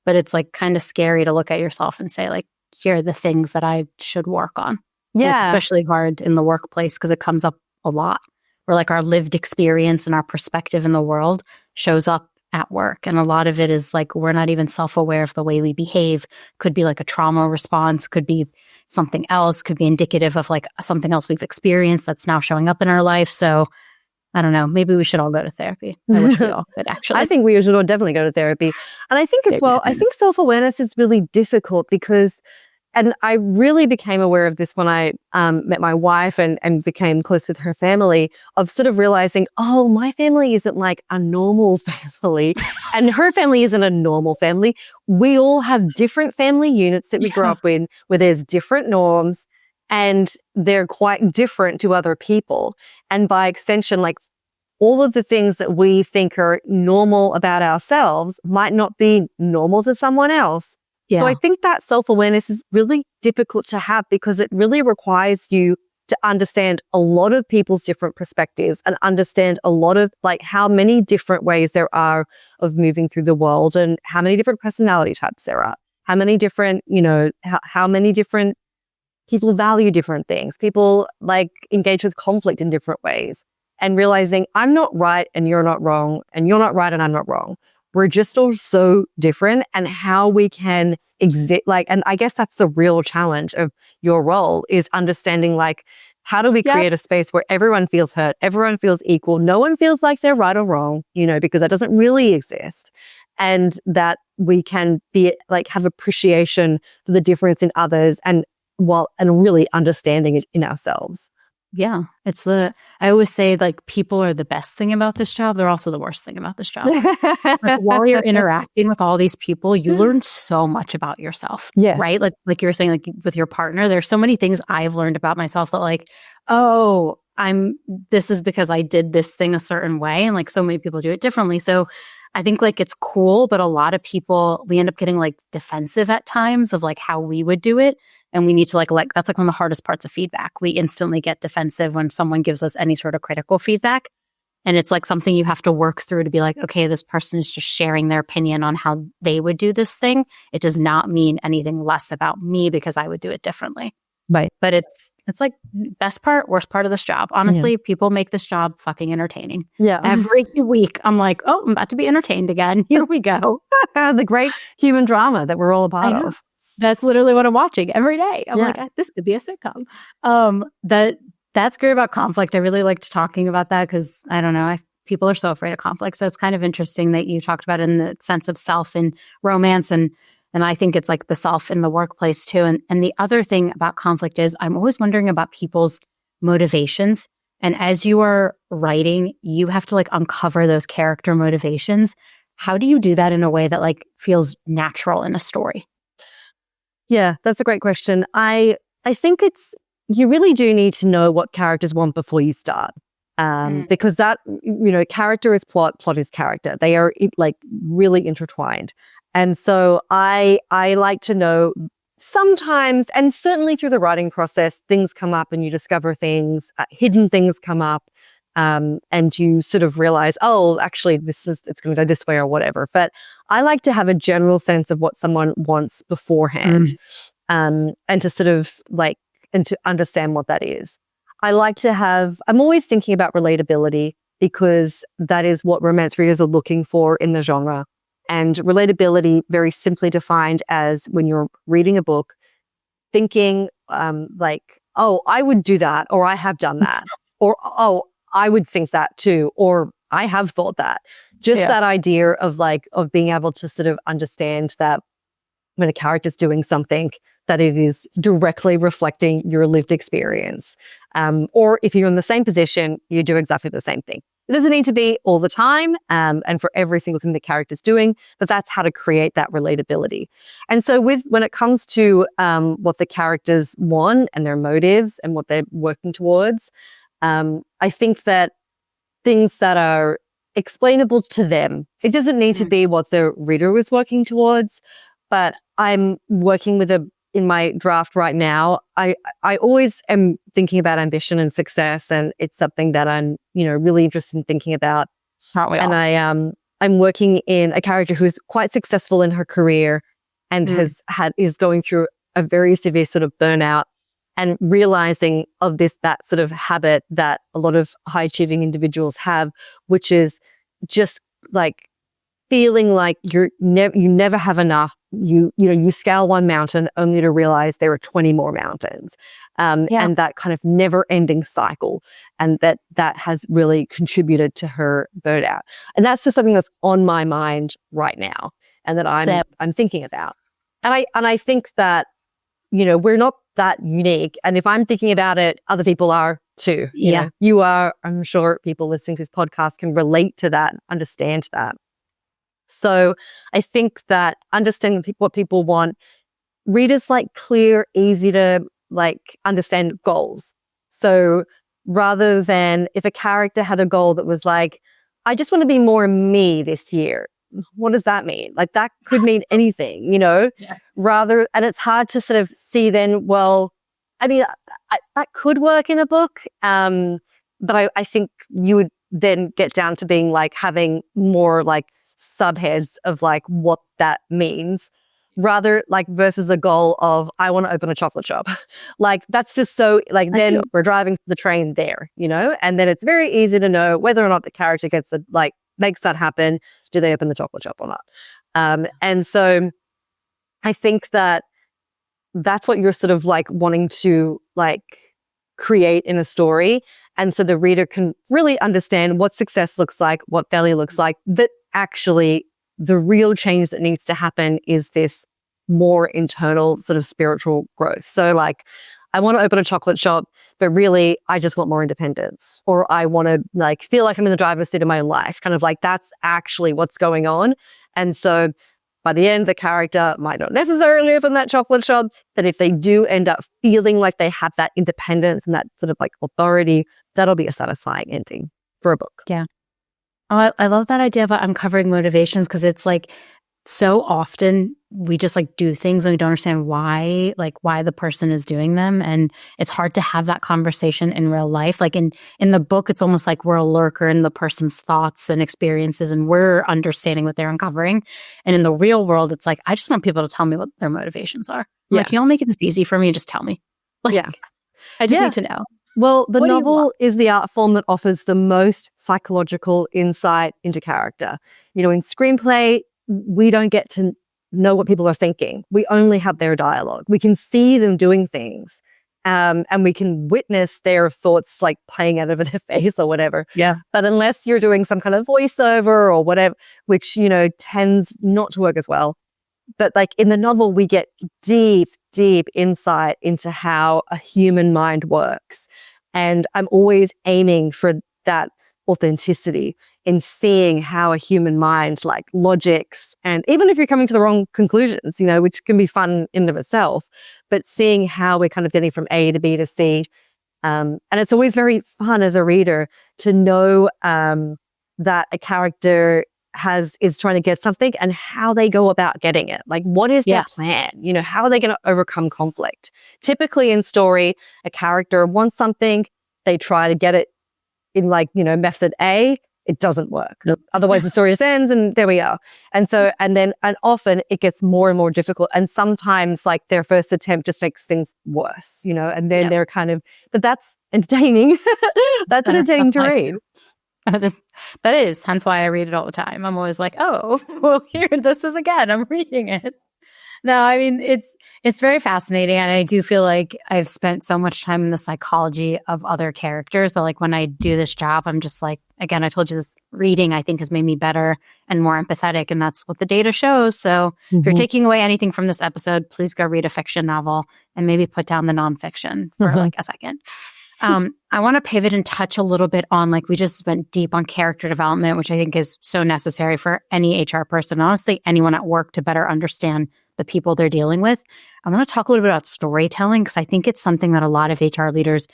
A: but it's like kind of scary to look at yourself and say like, here are the things that I should work on. Yeah. And it's especially hard in the workplace because it comes up a lot where like our lived experience and our perspective in the world shows up at work. And a lot of it is like, we're not even self-aware of the way we behave. Could be like a trauma response, could be something else, could be indicative of like something else we've experienced that's now showing up in our life. So I don't know, maybe we should all go to therapy. I wish we all could actually.
B: I think we should all definitely go to therapy. And I think as well, I think self-awareness is really difficult because, and I really became aware of this when I met my wife and became close with her family, of sort of realizing, oh, my family isn't like a normal family and her family isn't a normal family. We all have different family units that we grow up in where there's different norms and they're quite different to other people. And by extension, like all of the things that we think are normal about ourselves might not be normal to someone else. Yeah. So I think that self-awareness is really difficult to have because it really requires you to understand a lot of people's different perspectives and understand a lot of like how many different ways there are of moving through the world and how many different personality types there are, how many different, you know, how many different people value different things. People like engage with conflict in different ways and realizing I'm not right and you're not wrong and you're not right and I'm not wrong. We're just all so different and how we can exist. Like, and I guess that's the real challenge of your role is understanding like, how do we create a space where everyone feels heard, everyone feels equal, no one feels like they're right or wrong, you know, because that doesn't really exist. And that we can be like, have appreciation for the difference in others and really understanding it in ourselves.
A: Yeah. I always say like people are the best thing about this job. They're also the worst thing about this job. Like while you're interacting with all these people, you learn so much about yourself. Yes. Right? Like you were saying, like with your partner, there's so many things I've learned about myself that like, oh, this is because I did this thing a certain way. And like so many people do it differently. So I think like it's cool, but a lot of people, we end up getting like defensive at times of like how we would do it. And we need to like that's like one of the hardest parts of feedback. We instantly get defensive when someone gives us any sort of critical feedback. And it's like something you have to work through to be like, okay, this person is just sharing their opinion on how they would do this thing. It does not mean anything less about me because I would do it differently. Right. But it's like best part, worst part of this job. Honestly, people make this job fucking entertaining. Yeah. Every week I'm like, oh, I'm about to be entertained again. Here we go.
B: The great human drama that we're all a part of.
A: That's literally what I'm watching every day. I'm like, this could be a sitcom. That's great about conflict. I really liked talking about that because I don't know, people are so afraid of conflict. So it's kind of interesting that you talked about it in the sense of self and romance. And I think it's like the self in the workplace too. And the other thing about conflict is I'm always wondering about people's motivations. And as you are writing, you have to like uncover those character motivations. How do you do that in a way that like feels natural in a story?
B: Yeah, that's a great question. I think you really do need to know what characters want before you start. Because that, you know, character is plot is character. They are like really intertwined. And so I like to know sometimes, and certainly through the writing process, things come up and you discover things, hidden things come up. And you sort of realize, oh, actually, it's going to go this way or whatever. But I like to have a general sense of what someone wants beforehand, and to sort of like, and to understand what that is. I'm always thinking about relatability because that is what romance readers are looking for in the genre. And relatability, very simply defined as when you're reading a book, thinking like, oh, I would do that, or I have done that, or, oh, I would think that too, or I have thought that. just that idea of like, of being able to sort of understand that when a character's doing something, that it is directly reflecting your lived experience. Or if you're in the same position, you do exactly the same thing. It doesn't need to be all the time and for every single thing the character's doing, but that's how to create that relatability. And so when it comes to what the characters want and their motives and what they're working towards, I think that things that are explainable to them, it doesn't need to be what the reader was working towards, but I'm working with in my draft right now, I always am thinking about ambition and success, and it's something that I'm, really interested in thinking about.
A: Aren't we all?
B: And I'm working in a character who's quite successful in her career and is going through a very severe sort of burnout and realizing of that sort of habit that a lot of high achieving individuals have, which is just like feeling like you never have enough. You scale one mountain only to realize there are 20 more mountains, and that kind of never-ending cycle, and that has really contributed to her burnout. And that's just something that's on my mind right now, and that I'm thinking about. And I think that we're not that unique. And if I'm thinking about it, other people are too. You are. I'm sure people listening to this podcast can relate to that, understand that. So I think that understanding what people want, readers like clear, easy to like understand goals. So rather than if a character had a goal that was like, I just want to be more me this year. What does that mean? Like that could mean anything, and it's hard to sort of see then, well, I mean, that could work in a book. But I think you would then get down to being like having more like subheads of like what that means, rather like versus a goal of I want to open a chocolate shop. Like that's just so like then we're driving the train there, and then it's very easy to know whether or not the character makes that happen. Do they open the chocolate shop or not? And so I think that that's what you're sort of like wanting to like create in a story. And so the reader can really understand what success looks like, what failure looks like, that actually the real change that needs to happen is this more internal sort of spiritual growth. So like, I want to open a chocolate shop, but really I just want more independence, or I want to like feel like I'm in the driver's seat of my own life. Kind of like that's actually what's going on. And so by the end, the character might not necessarily open that chocolate shop, but if they do end up feeling like they have that independence and that sort of like authority, that'll be a satisfying ending for a book.
A: Yeah. Oh, I love that idea of uncovering motivations, because it's like so often we just like do things and we don't understand why the person is doing them. And it's hard to have that conversation in real life. Like in the book, it's almost like we're a lurker in the person's thoughts and experiences, and we're understanding what they're uncovering. And in the real world, it's like, I just want people to tell me what their motivations are. Like, can you all make it this easy for me? Just tell me. Like, I just need to know.
B: Well, the novel is the art form that offers the most psychological insight into character. In screenplay, we don't get to know what people are thinking. We only have their dialogue. We can see them doing things, and we can witness their thoughts like playing out over their face or whatever. Yeah. But unless you're doing some kind of voiceover or whatever, which, tends not to work as well. But like in the novel, we get deep insight into how a human mind works. And I'm always aiming for that authenticity in seeing how a human mind like logics, and even if you're coming to the wrong conclusions, which can be fun in and of itself, but seeing how we're kind of getting from A to B to C. And it's always very fun as a reader to know that a character is trying to get something and how they go about getting it. Like, what is their plan? How are they going to overcome conflict? Typically in story, a character wants something, they try to get it in method A, it doesn't work. Nope. Otherwise the story just ends and there we are. And so, and often it gets more and more difficult. And sometimes like their first attempt just makes things worse, and then they're kind of, but that's entertaining. That's entertaining to read.
A: That is, hence why I read it all the time. I'm always like, oh, well, here, this is again, I'm reading it. No, I mean, it's very fascinating. And I do feel like I've spent so much time in the psychology of other characters that like when I do this job, I'm just like, again, I told you this reading, I think has made me better and more empathetic. And that's what the data shows. So if you're taking away anything from this episode, please go read a fiction novel and maybe put down the nonfiction for like a second. I want to pivot and touch a little bit on, like, we just went deep on character development, which I think is so necessary for any HR person, honestly, anyone at work, to better understand the people they're dealing with. I want to talk a little bit about storytelling, because I think it's something that a lot of HR leaders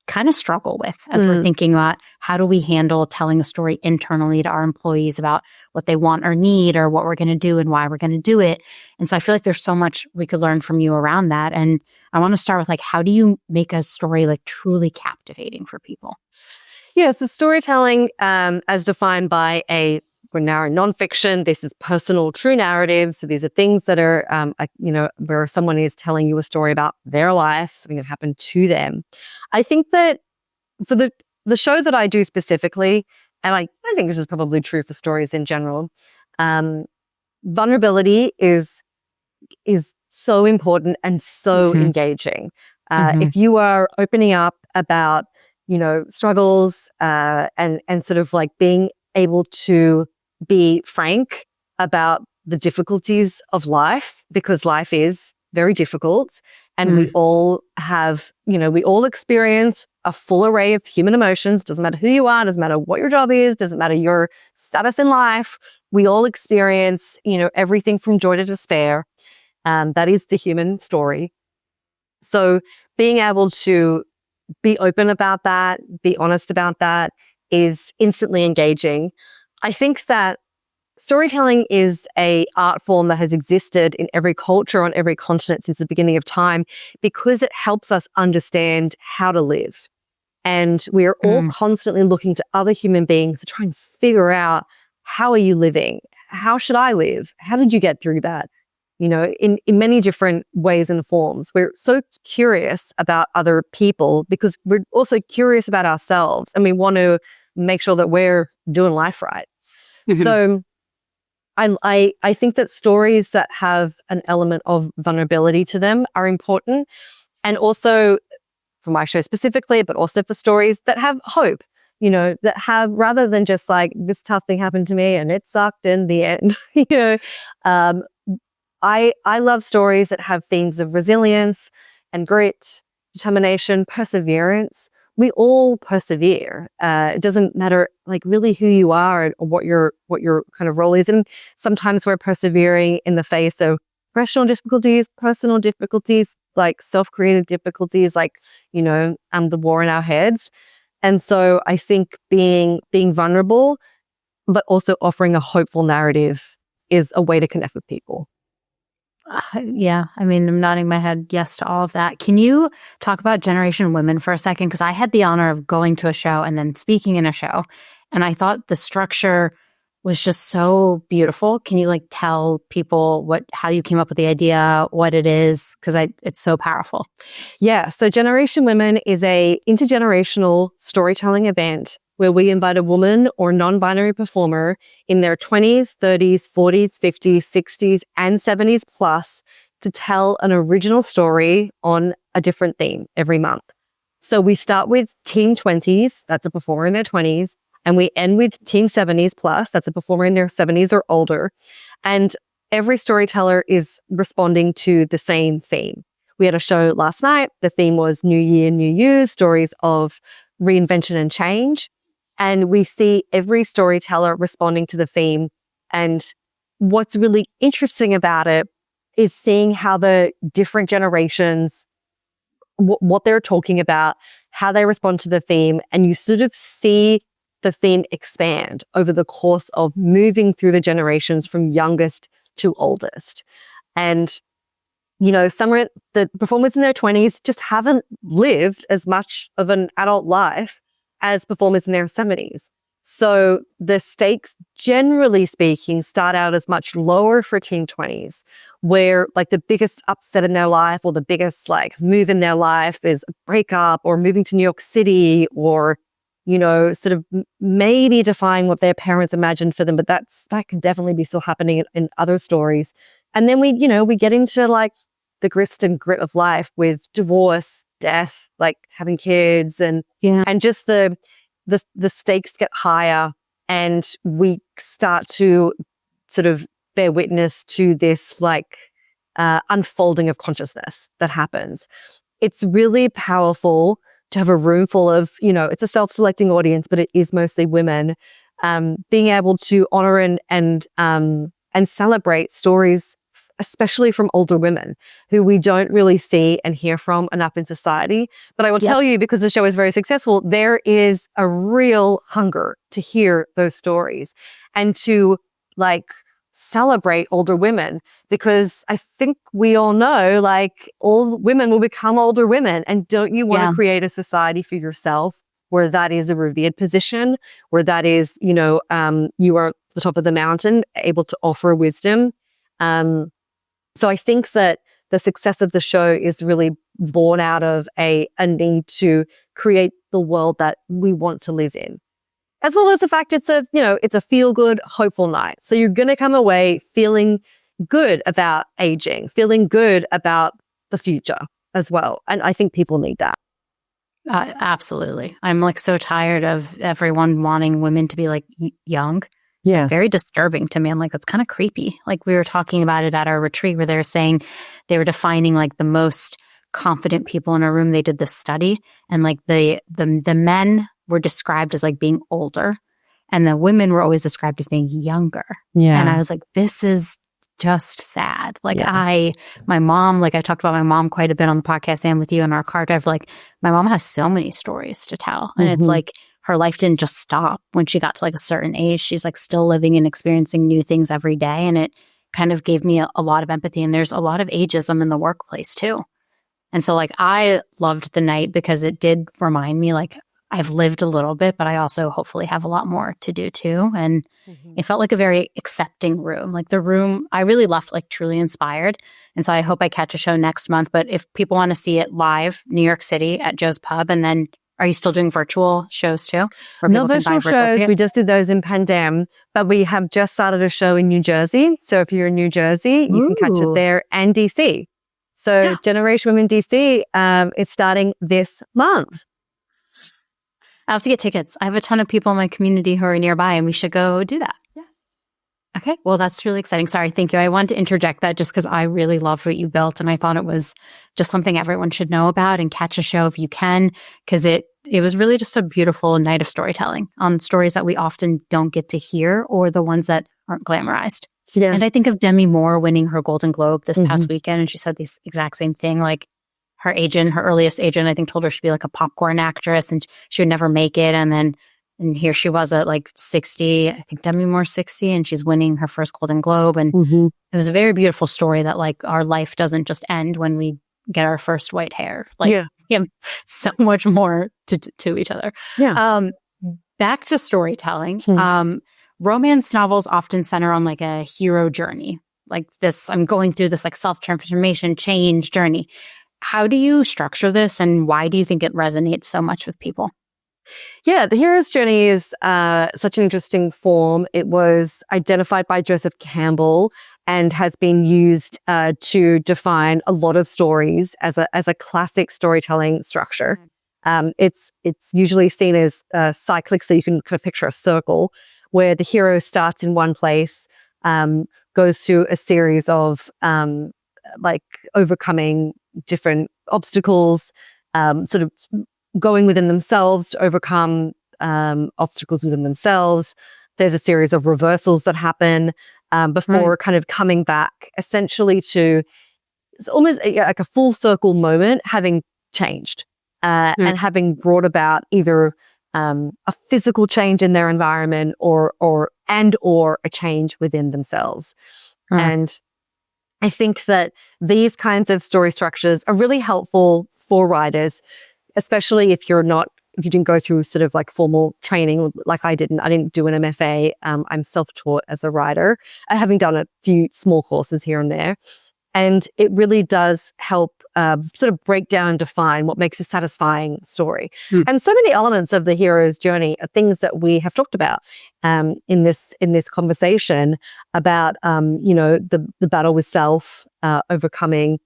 A: kind of struggle with as we're thinking about how do we handle telling a story internally to our employees about what they want or need or what we're going to do and why we're going to do it. And so I feel like there's so much we could learn from you around that. And I want to start with, like, how do you make a story like truly captivating for people?
B: Yes, the storytelling as defined by we're now in nonfiction. This is personal, true narratives. So these are things that are, where someone is telling you a story about their life, something that happened to them. I think that for the show that I do specifically, and I think this is probably true for stories in general, vulnerability is so important and so engaging. If you are opening up about, struggles and sort of like being able to be frank about the difficulties of life, because life is very difficult and we all have, we all experience a full array of human emotions. Doesn't matter who you are, doesn't matter what your job is, doesn't matter your status in life. We all experience, everything from joy to despair. That is the human story. So being able to be open about that, be honest about that is instantly engaging. I think that storytelling is an art form that has existed in every culture on every continent since the beginning of time, because it helps us understand how to live. And we are all constantly looking to other human beings to try and figure out, how are you living? How should I live? How did you get through that? In many different ways and forms. We're so curious about other people because we're also curious about ourselves, and we want to make sure that we're doing life right. So I think that stories that have an element of vulnerability to them are important. And also for my show specifically, but also for stories that have hope, that have, rather than just like, this tough thing happened to me and it sucked in the end, I love stories that have themes of resilience and grit, determination, perseverance. We all persevere. It doesn't matter like really who you are or what your kind of role is. And sometimes we're persevering in the face of professional difficulties, personal difficulties, like self-created difficulties, like, the war in our heads. And so I think being vulnerable, but also offering a hopeful narrative is a way to connect with people.
A: Yeah. I mean, I'm nodding my head yes to all of that. Can you talk about Generation Women for a second? Because I had the honor of going to a show and then speaking in a show, and I thought the structure was just so beautiful. Can you like tell people how you came up with the idea, what it is? Because it's so powerful.
B: Yeah. So Generation Women is a intergenerational storytelling event where we invite a woman or non-binary performer in their 20s, 30s, 40s, 50s, 60s, and 70s plus to tell an original story on a different theme every month. So we start with Teen 20s, that's a performer in their 20s, and we end with Teen 70s plus, that's a performer in their 70s or older. And every storyteller is responding to the same theme. We had a show last night. The theme was New Year, New You, stories of reinvention and change. And we see every storyteller responding to the theme. And what's really interesting about it is seeing how the different generations, what they're talking about, how they respond to the theme. And you sort of see the theme expand over the course of moving through the generations from youngest to oldest. And, some of the performers in their 20s just haven't lived as much of an adult life as performers in their 70s. So the stakes, generally speaking, start out as much lower for teen 20s, where like the biggest upset in their life or the biggest like move in their life is a breakup or moving to New York City or, sort of maybe defying what their parents imagined for them. But that can definitely be still happening in other stories. And then we get into like the grist and grit of life with divorce, death, like having kids, and just the stakes get higher, and we start to sort of bear witness to this like unfolding of consciousness that happens. It's really powerful to have a room full of, it's a self-selecting audience, but it is mostly women, being able to honor and celebrate stories, especially from older women who we don't really see and hear from enough in society. But I will tell you, because the show is very successful, there is a real hunger to hear those stories and to like celebrate older women, because I think we all know like all women will become older women. And don't you want to create a society for yourself where that is a revered position, where that is, you are at the top of the mountain, able to offer wisdom. So I think that the success of the show is really born out of a need to create the world that we want to live in, as well as the fact it's a feel-good, hopeful night. So you're going to come away feeling good about aging, feeling good about the future as well. And I think people need that.
A: Absolutely. I'm like so tired of everyone wanting women to be like young. Yeah. It's very disturbing to me. I'm like, that's kind of creepy. Like we were talking about it at our retreat where they were saying they were defining like the most confident people in a room. They did this study, and like the men were described as like being older, and the women were always described as being younger. Yeah. And I was like, this is just sad. Like my mom, like I talked about my mom quite a bit on the podcast and with you in our car drive. Like my mom has so many stories to tell. And it's like, her life didn't just stop when she got to like a certain age. She's like still living and experiencing new things every day. And it kind of gave me a lot of empathy. And there's a lot of ageism in the workplace too. And so like I loved the night because it did remind me like I've lived a little bit, but I also hopefully have a lot more to do too. And it felt like a very accepting room. Like the room, I really left like truly inspired. And so I hope I catch a show next month. But if people want to see it live, New York City at Joe's Pub, and then are you still doing virtual shows too?
B: No virtual shows. We just did those in pandem, but we have just started a show in New Jersey. So if you're in New Jersey, you can catch it there, and DC. So Generation Women DC is starting this month.
A: I have to get tickets. I have a ton of people in my community who are nearby, and we should go do that. Yeah. Okay. Well, that's really exciting. Sorry. Thank you. I wanted to interject that just because I really loved what you built, and I thought it was just something everyone should know about and catch a show if you can, because it was really just a beautiful night of storytelling on stories that we often don't get to hear, or the ones that aren't glamorized. Yeah. And I think of Demi Moore winning her Golden Globe this past weekend, and she said the exact same thing. Like her earliest agent, I think told her she'd be like a popcorn actress and she would never make it. And here she was at like 60, I think Demi Moore's 60, and she's winning her first Golden Globe. And it was a very beautiful story that like our life doesn't just end when we get our first white hair. Like we have so much more to each other. Yeah. Back to storytelling. Romance novels often center on like a hero journey. Like this, I'm going through this like self-transformation, change journey. How do you structure this, and why do you think it resonates so much with people?
B: Yeah, the hero's journey is such an interesting form. It was identified by Joseph Campbell and has been used to define a lot of stories as a classic storytelling structure. It's usually seen as cyclic, so you can kind of picture a circle where the hero starts in one place, goes through a series of like overcoming different obstacles, sort of going within themselves to overcome obstacles within themselves. There's a series of reversals that happen before kind of coming back essentially to, it's almost like a full circle moment, having changed and having brought about either a physical change in their environment or a change within themselves. And I think that these kinds of story structures are really helpful for writers, especially if you didn't go through sort of like formal training like I didn't. I didn't do an MFA. I'm self-taught as a writer, having done a few small courses here and there. And it really does help sort of break down and define what makes a satisfying story. And so many elements of the hero's journey are things that we have talked about in this conversation about the battle with self, overcoming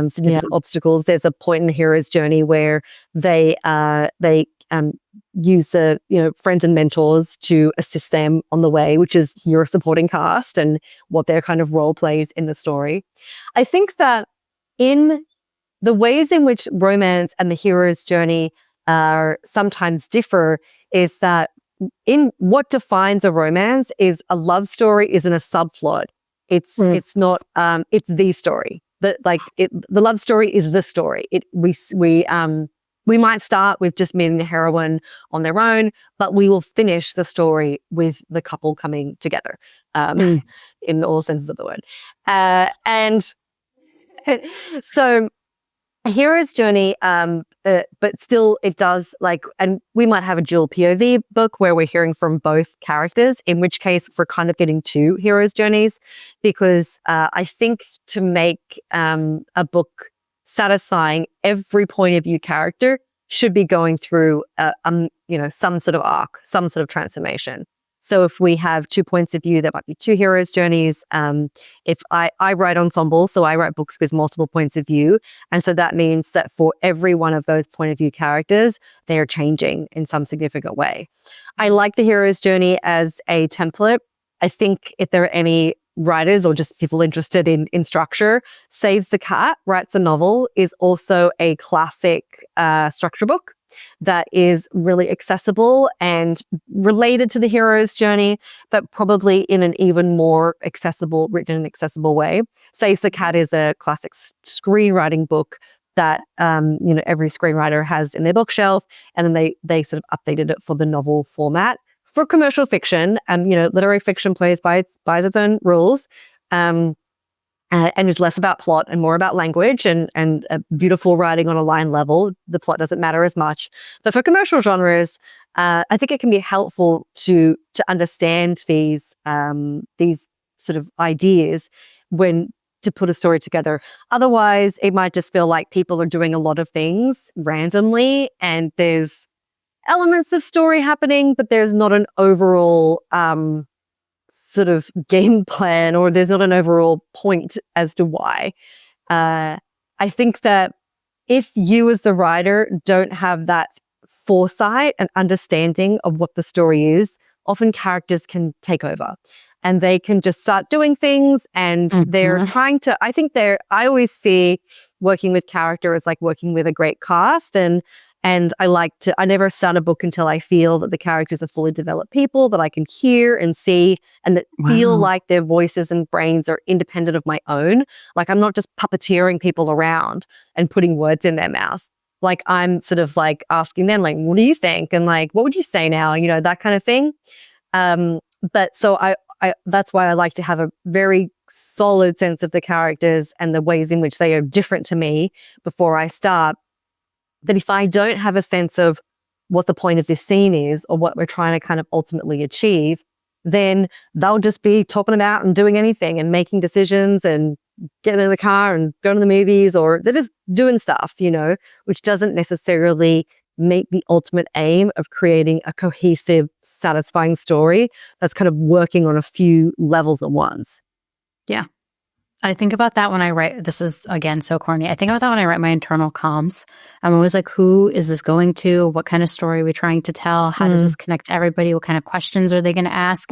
B: significant obstacles. There's a point in the hero's journey where they use the friends and mentors to assist them on the way, which is your supporting cast and what their kind of role plays in the story. I think that in the ways in which romance and the hero's journey sometimes differ is that in what defines a romance is a love story isn't a subplot. It's not it's the story. The love story is the story. We might start with just meeting the heroine on their own, but we will finish the story with the couple coming together, in all senses of the word. And so a hero's journey, but still it does and we might have a dual POV book where we're hearing from both characters, in which case we're kind of getting two hero's journeys, because I think to make a book satisfying, every point of view character should be going through some sort of arc, some sort of transformation. So if we have 2 points of view, there might be two heroes' journeys. If I write ensemble, so I write books with multiple points of view. And so that means that for every one of those point of view characters, they are changing in some significant way. I like the hero's journey as a template. I think if there are any writers or just people interested in structure, Saves the Cat writes a novel is also a classic structure book that is really accessible and related to the hero's journey, but probably in an even more written and accessible way. Saves the Cat is a classic screenwriting book that every screenwriter has in their bookshelf, and then they sort of updated it for the novel format. For commercial fiction, literary fiction plays by its own rules, and is less about plot and more about language and beautiful writing on a line level. The plot doesn't matter as much. But for commercial genres, I think it can be helpful to understand these sort of ideas when to put a story together. Otherwise, it might just feel like people are doing a lot of things randomly, and there's elements of story happening, but there's not an overall sort of game plan, or there's not an overall point as to why. I think that if you as the writer don't have that foresight and understanding of what the story is, often characters can take over and they can just start doing things, and they're trying to, I always see working with character as like working with a great cast, and I never start a book until I feel that the characters are fully developed people that I can hear and see, and that feel like their voices and brains are independent of my own. Like I'm not just puppeteering people around and putting words in their mouth. Like I'm sort of like asking them, like, what do you think? And like, what would you say now? That kind of thing. But so I that's why I like to have a very solid sense of the characters and the ways in which they are different to me before I start. That if I don't have a sense of what the point of this scene is or what we're trying to kind of ultimately achieve, then they'll just be talking about and doing anything and making decisions and getting in the car and going to the movies, or they're just doing stuff, which doesn't necessarily meet the ultimate aim of creating a cohesive, satisfying story that's kind of working on a few levels at once.
A: Yeah. I think about that when I write, this is again so corny. I think about that when I write my internal comms. I'm always like, who is this going to? What kind of story are we trying to tell? How does this connect to everybody? What kind of questions are they going to ask?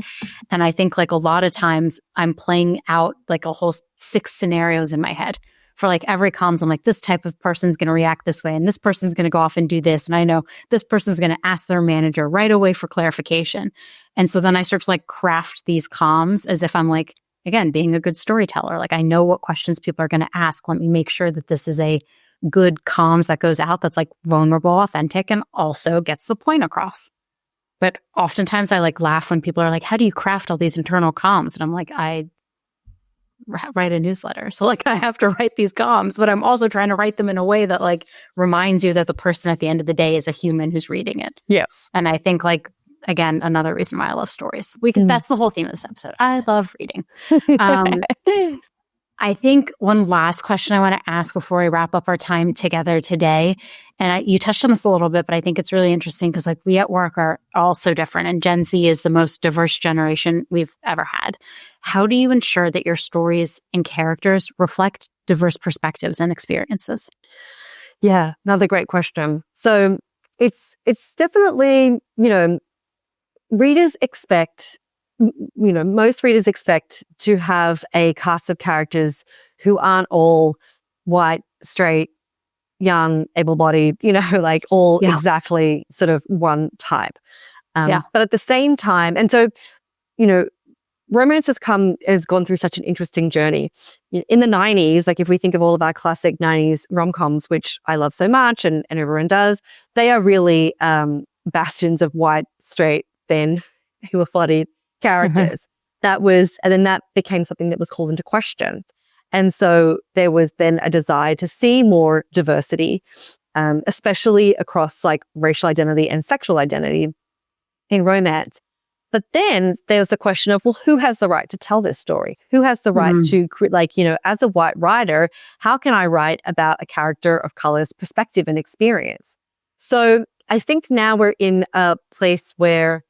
A: And I think like a lot of times I'm playing out like a whole 6 scenarios in my head for like every comms. I'm like, this type of person's going to react this way, and this person's going to go off and do this. And I know this person's going to ask their manager right away for clarification. And so then I start to like craft these comms as if I'm like, again, being a good storyteller. Like I know what questions people are going to ask. Let me make sure that this is a good comms that goes out that's like vulnerable, authentic, and also gets the point across. But oftentimes I like laugh when people are like, how do you craft all these internal comms? And I'm like, I write a newsletter. So like I have to write these comms, but I'm also trying to write them in a way that like reminds you that the person at the end of the day is a human who's reading it.
B: Yes.
A: And I think like, again, another reason why I love stories. That's the whole theme of this episode. I love reading. I think one last question I want to ask before we wrap up our time together today, and you touched on this a little bit, but I think it's really interesting because like we at work are all so different, and Gen Z is the most diverse generation we've ever had. How do you ensure that your stories and characters reflect diverse perspectives and experiences?
B: Yeah, another great question. So it's definitely, readers expect, most readers expect to have a cast of characters who aren't all white, straight, young, able-bodied, like all exactly sort of one type. But at the same time, and so, romance has gone through such an interesting journey. In the 90s, like if we think of all of our classic 90s rom-coms, which I love so much and everyone does, they are really bastions of white, straight, thin, who are bodied characters. And then that became something that was called into question. And so there was then a desire to see more diversity, especially across like racial identity and sexual identity in romance. But then there's the question of, well, who has the right to tell this story? Who has the right to, as a white writer, how can I write about a character of color's perspective and experience? So I think now we're in a place where,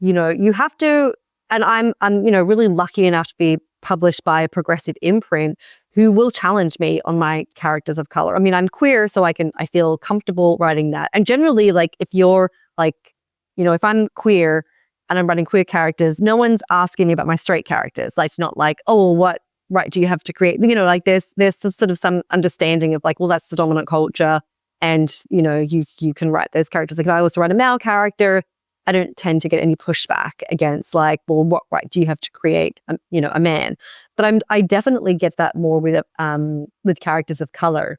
B: you have to, and I'm really lucky enough to be published by a progressive imprint who will challenge me on my characters of color. I mean, I'm queer, so I feel comfortable writing that. And generally, like, if you're like, if I'm queer and I'm writing queer characters, no one's asking me about my straight characters. Like, it's not like, oh, what right do you have to create? Like there's sort of some understanding of like, well, that's the dominant culture. And, you can write those characters. Like if I was to write a male character, I don't tend to get any pushback against like, well, what right do you have to create, a man? But I definitely get that more with characters of color.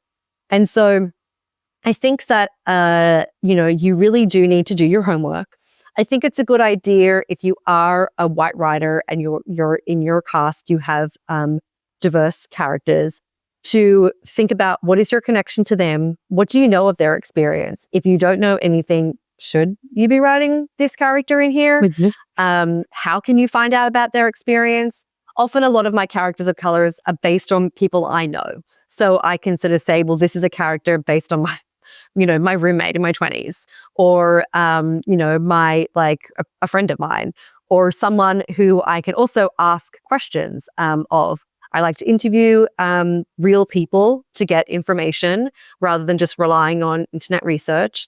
B: And so I think that, you really do need to do your homework. I think it's a good idea if you are a white writer and you're in your cast, you have diverse characters, to think about what is your connection to them? What do you know of their experience? If you don't know anything, should you be writing this character in here? How can you find out about their experience? Often a lot of my characters of colors are based on people I know. So I can sort of say, well, this is a character based on my roommate in my 20s, or, a friend of mine, or someone who I can also ask questions of. I like to interview real people to get information rather than just relying on internet research.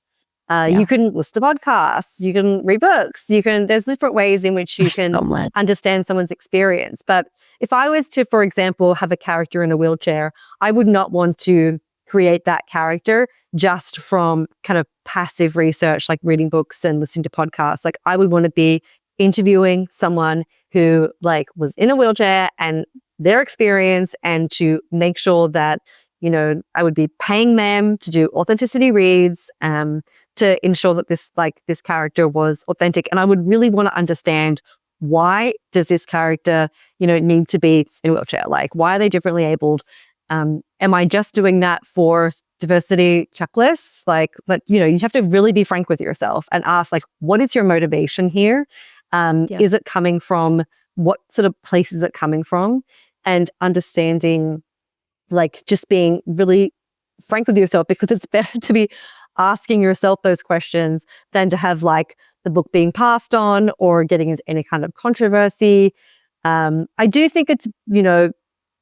B: You can listen to podcasts, you can read books, there's different ways in which you can understand someone's experience. But if I was to, for example, have a character in a wheelchair, I would not want to create that character just from kind of passive research, like reading books and listening to podcasts. Like I would want to be interviewing someone who like was in a wheelchair and their experience, and to make sure that, I would be paying them to do authenticity reads, to ensure that this character was authentic. And I would really want to understand, why does this character, need to be in a wheelchair? Like, why are they differently abled? Am I just doing that for diversity checklists? But you have to really be frank with yourself and ask, like, what is your motivation here? Is it coming from, what sort of place is it coming from? And understanding, like, just being really frank with yourself, because it's better to be asking yourself those questions than to have like the book being passed on or getting into any kind of controversy. I do think it's,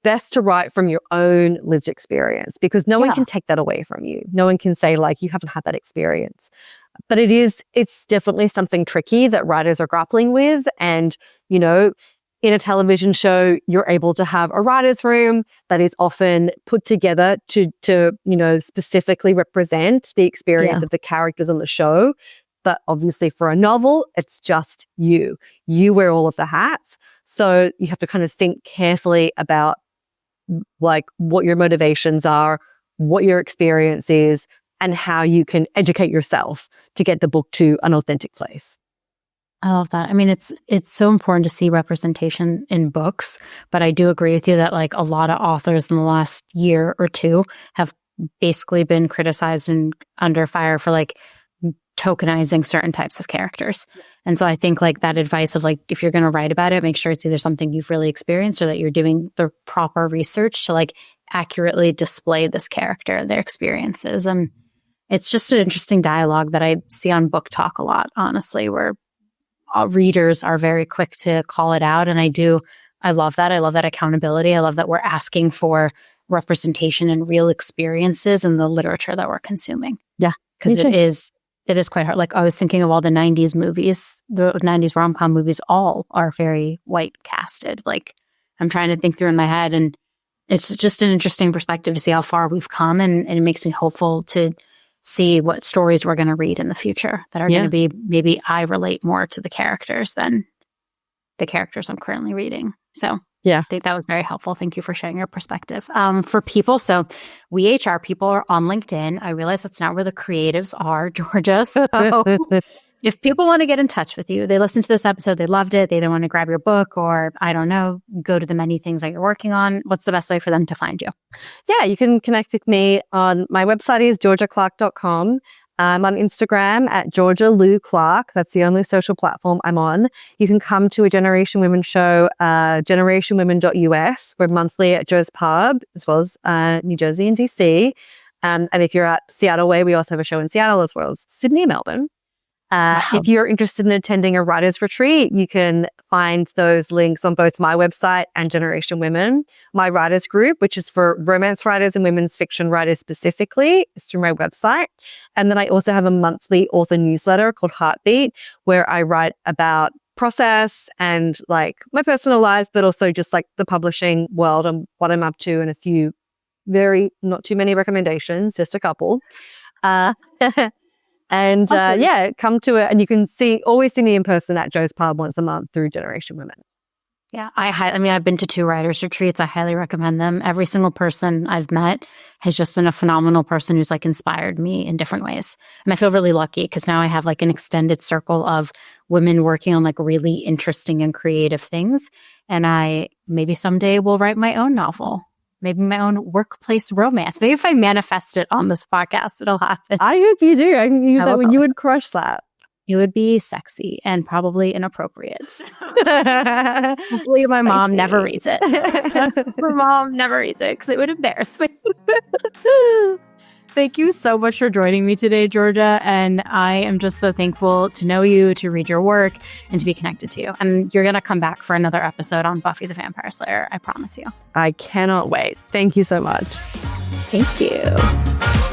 B: best to write from your own lived experience, because no one can take that away from you. No one can say like, you haven't had that experience. But it's definitely something tricky that writers are grappling with. And, in a television show, you're able to have a writer's room that is often put together to specifically represent the experience of the characters on the show. But obviously for a novel, it's just you. You wear all of the hats. So you have to kind of think carefully about like what your motivations are, what your experience is, and how you can educate yourself to get the book to an authentic place.
A: I love that. I mean, it's so important to see representation in books, but I do agree with you that like a lot of authors in the last year or two have basically been criticized and under fire for like tokenizing certain types of characters. And so I think like that advice of like, if you're going to write about it, make sure it's either something you've really experienced or that you're doing the proper research to like accurately display this character and their experiences. And it's just an interesting dialogue that I see on Book Talk a lot, honestly, where readers are very quick to call it out. And I love that. I love that accountability. I love that we're asking for representation and real experiences in the literature that we're consuming.
B: Yeah.
A: Because it is quite hard. Like I was thinking of all the 90s movies, the 90s rom-com movies, all are very white casted. Like I'm trying to think through in my head, and it's just an interesting perspective to see how far we've come. And it makes me hopeful to see what stories we're going to read in the future that are going to be, maybe I relate more to the characters than the characters I'm currently reading. So I think that was very helpful. Thank you for sharing your perspective. For people, so we HR people are on LinkedIn. I realize that's not where the creatives are, Georgia. So if people want to get in touch with you, they listened to this episode, they loved it, they either want to grab your book or, I don't know, go to the many things that you're working on, what's the best way for them to find you?
B: Yeah, you can connect with me on my website is georgiaclark.com. I'm on Instagram at Georgia Lou Clark. That's the only social platform I'm on. You can come to a Generation Women show, generationwomen.us. We're monthly at Joe's Pub, as well as New Jersey and DC. And if you're at Seattle way, we also have a show in Seattle, as well as Sydney and Melbourne. If you're interested in attending a writer's retreat, you can find those links on both my website and Generation Women. My writers group, which is for romance writers and women's fiction writers specifically, is through my website. And then I also have a monthly author newsletter called Heartbeat, where I write about process and like my personal life, but also just like the publishing world and what I'm up to, and a few not too many recommendations, just a couple. And come to it, and you can always see me in person at Joe's Pub once a month through Generation Women.
A: Yeah, I've been to 2 writers' retreats. I highly recommend them. Every single person I've met has just been a phenomenal person who's like inspired me in different ways. And I feel really lucky because now I have like an extended circle of women working on like really interesting and creative things. And I maybe someday will write my own novel. Maybe my own workplace romance. Maybe if I manifest it on this podcast, it'll happen.
B: I hope you do. I knew that you would crush that.
A: It would be sexy and probably inappropriate. Hopefully my mom never reads it. My mom never reads it because it would embarrass me. Thank you so much for joining me today, Georgia. And I am just so thankful to know you, to read your work, and to be connected to you. And you're going to come back for another episode on Buffy the Vampire Slayer. I promise you.
B: I cannot wait. Thank you so much.
A: Thank you.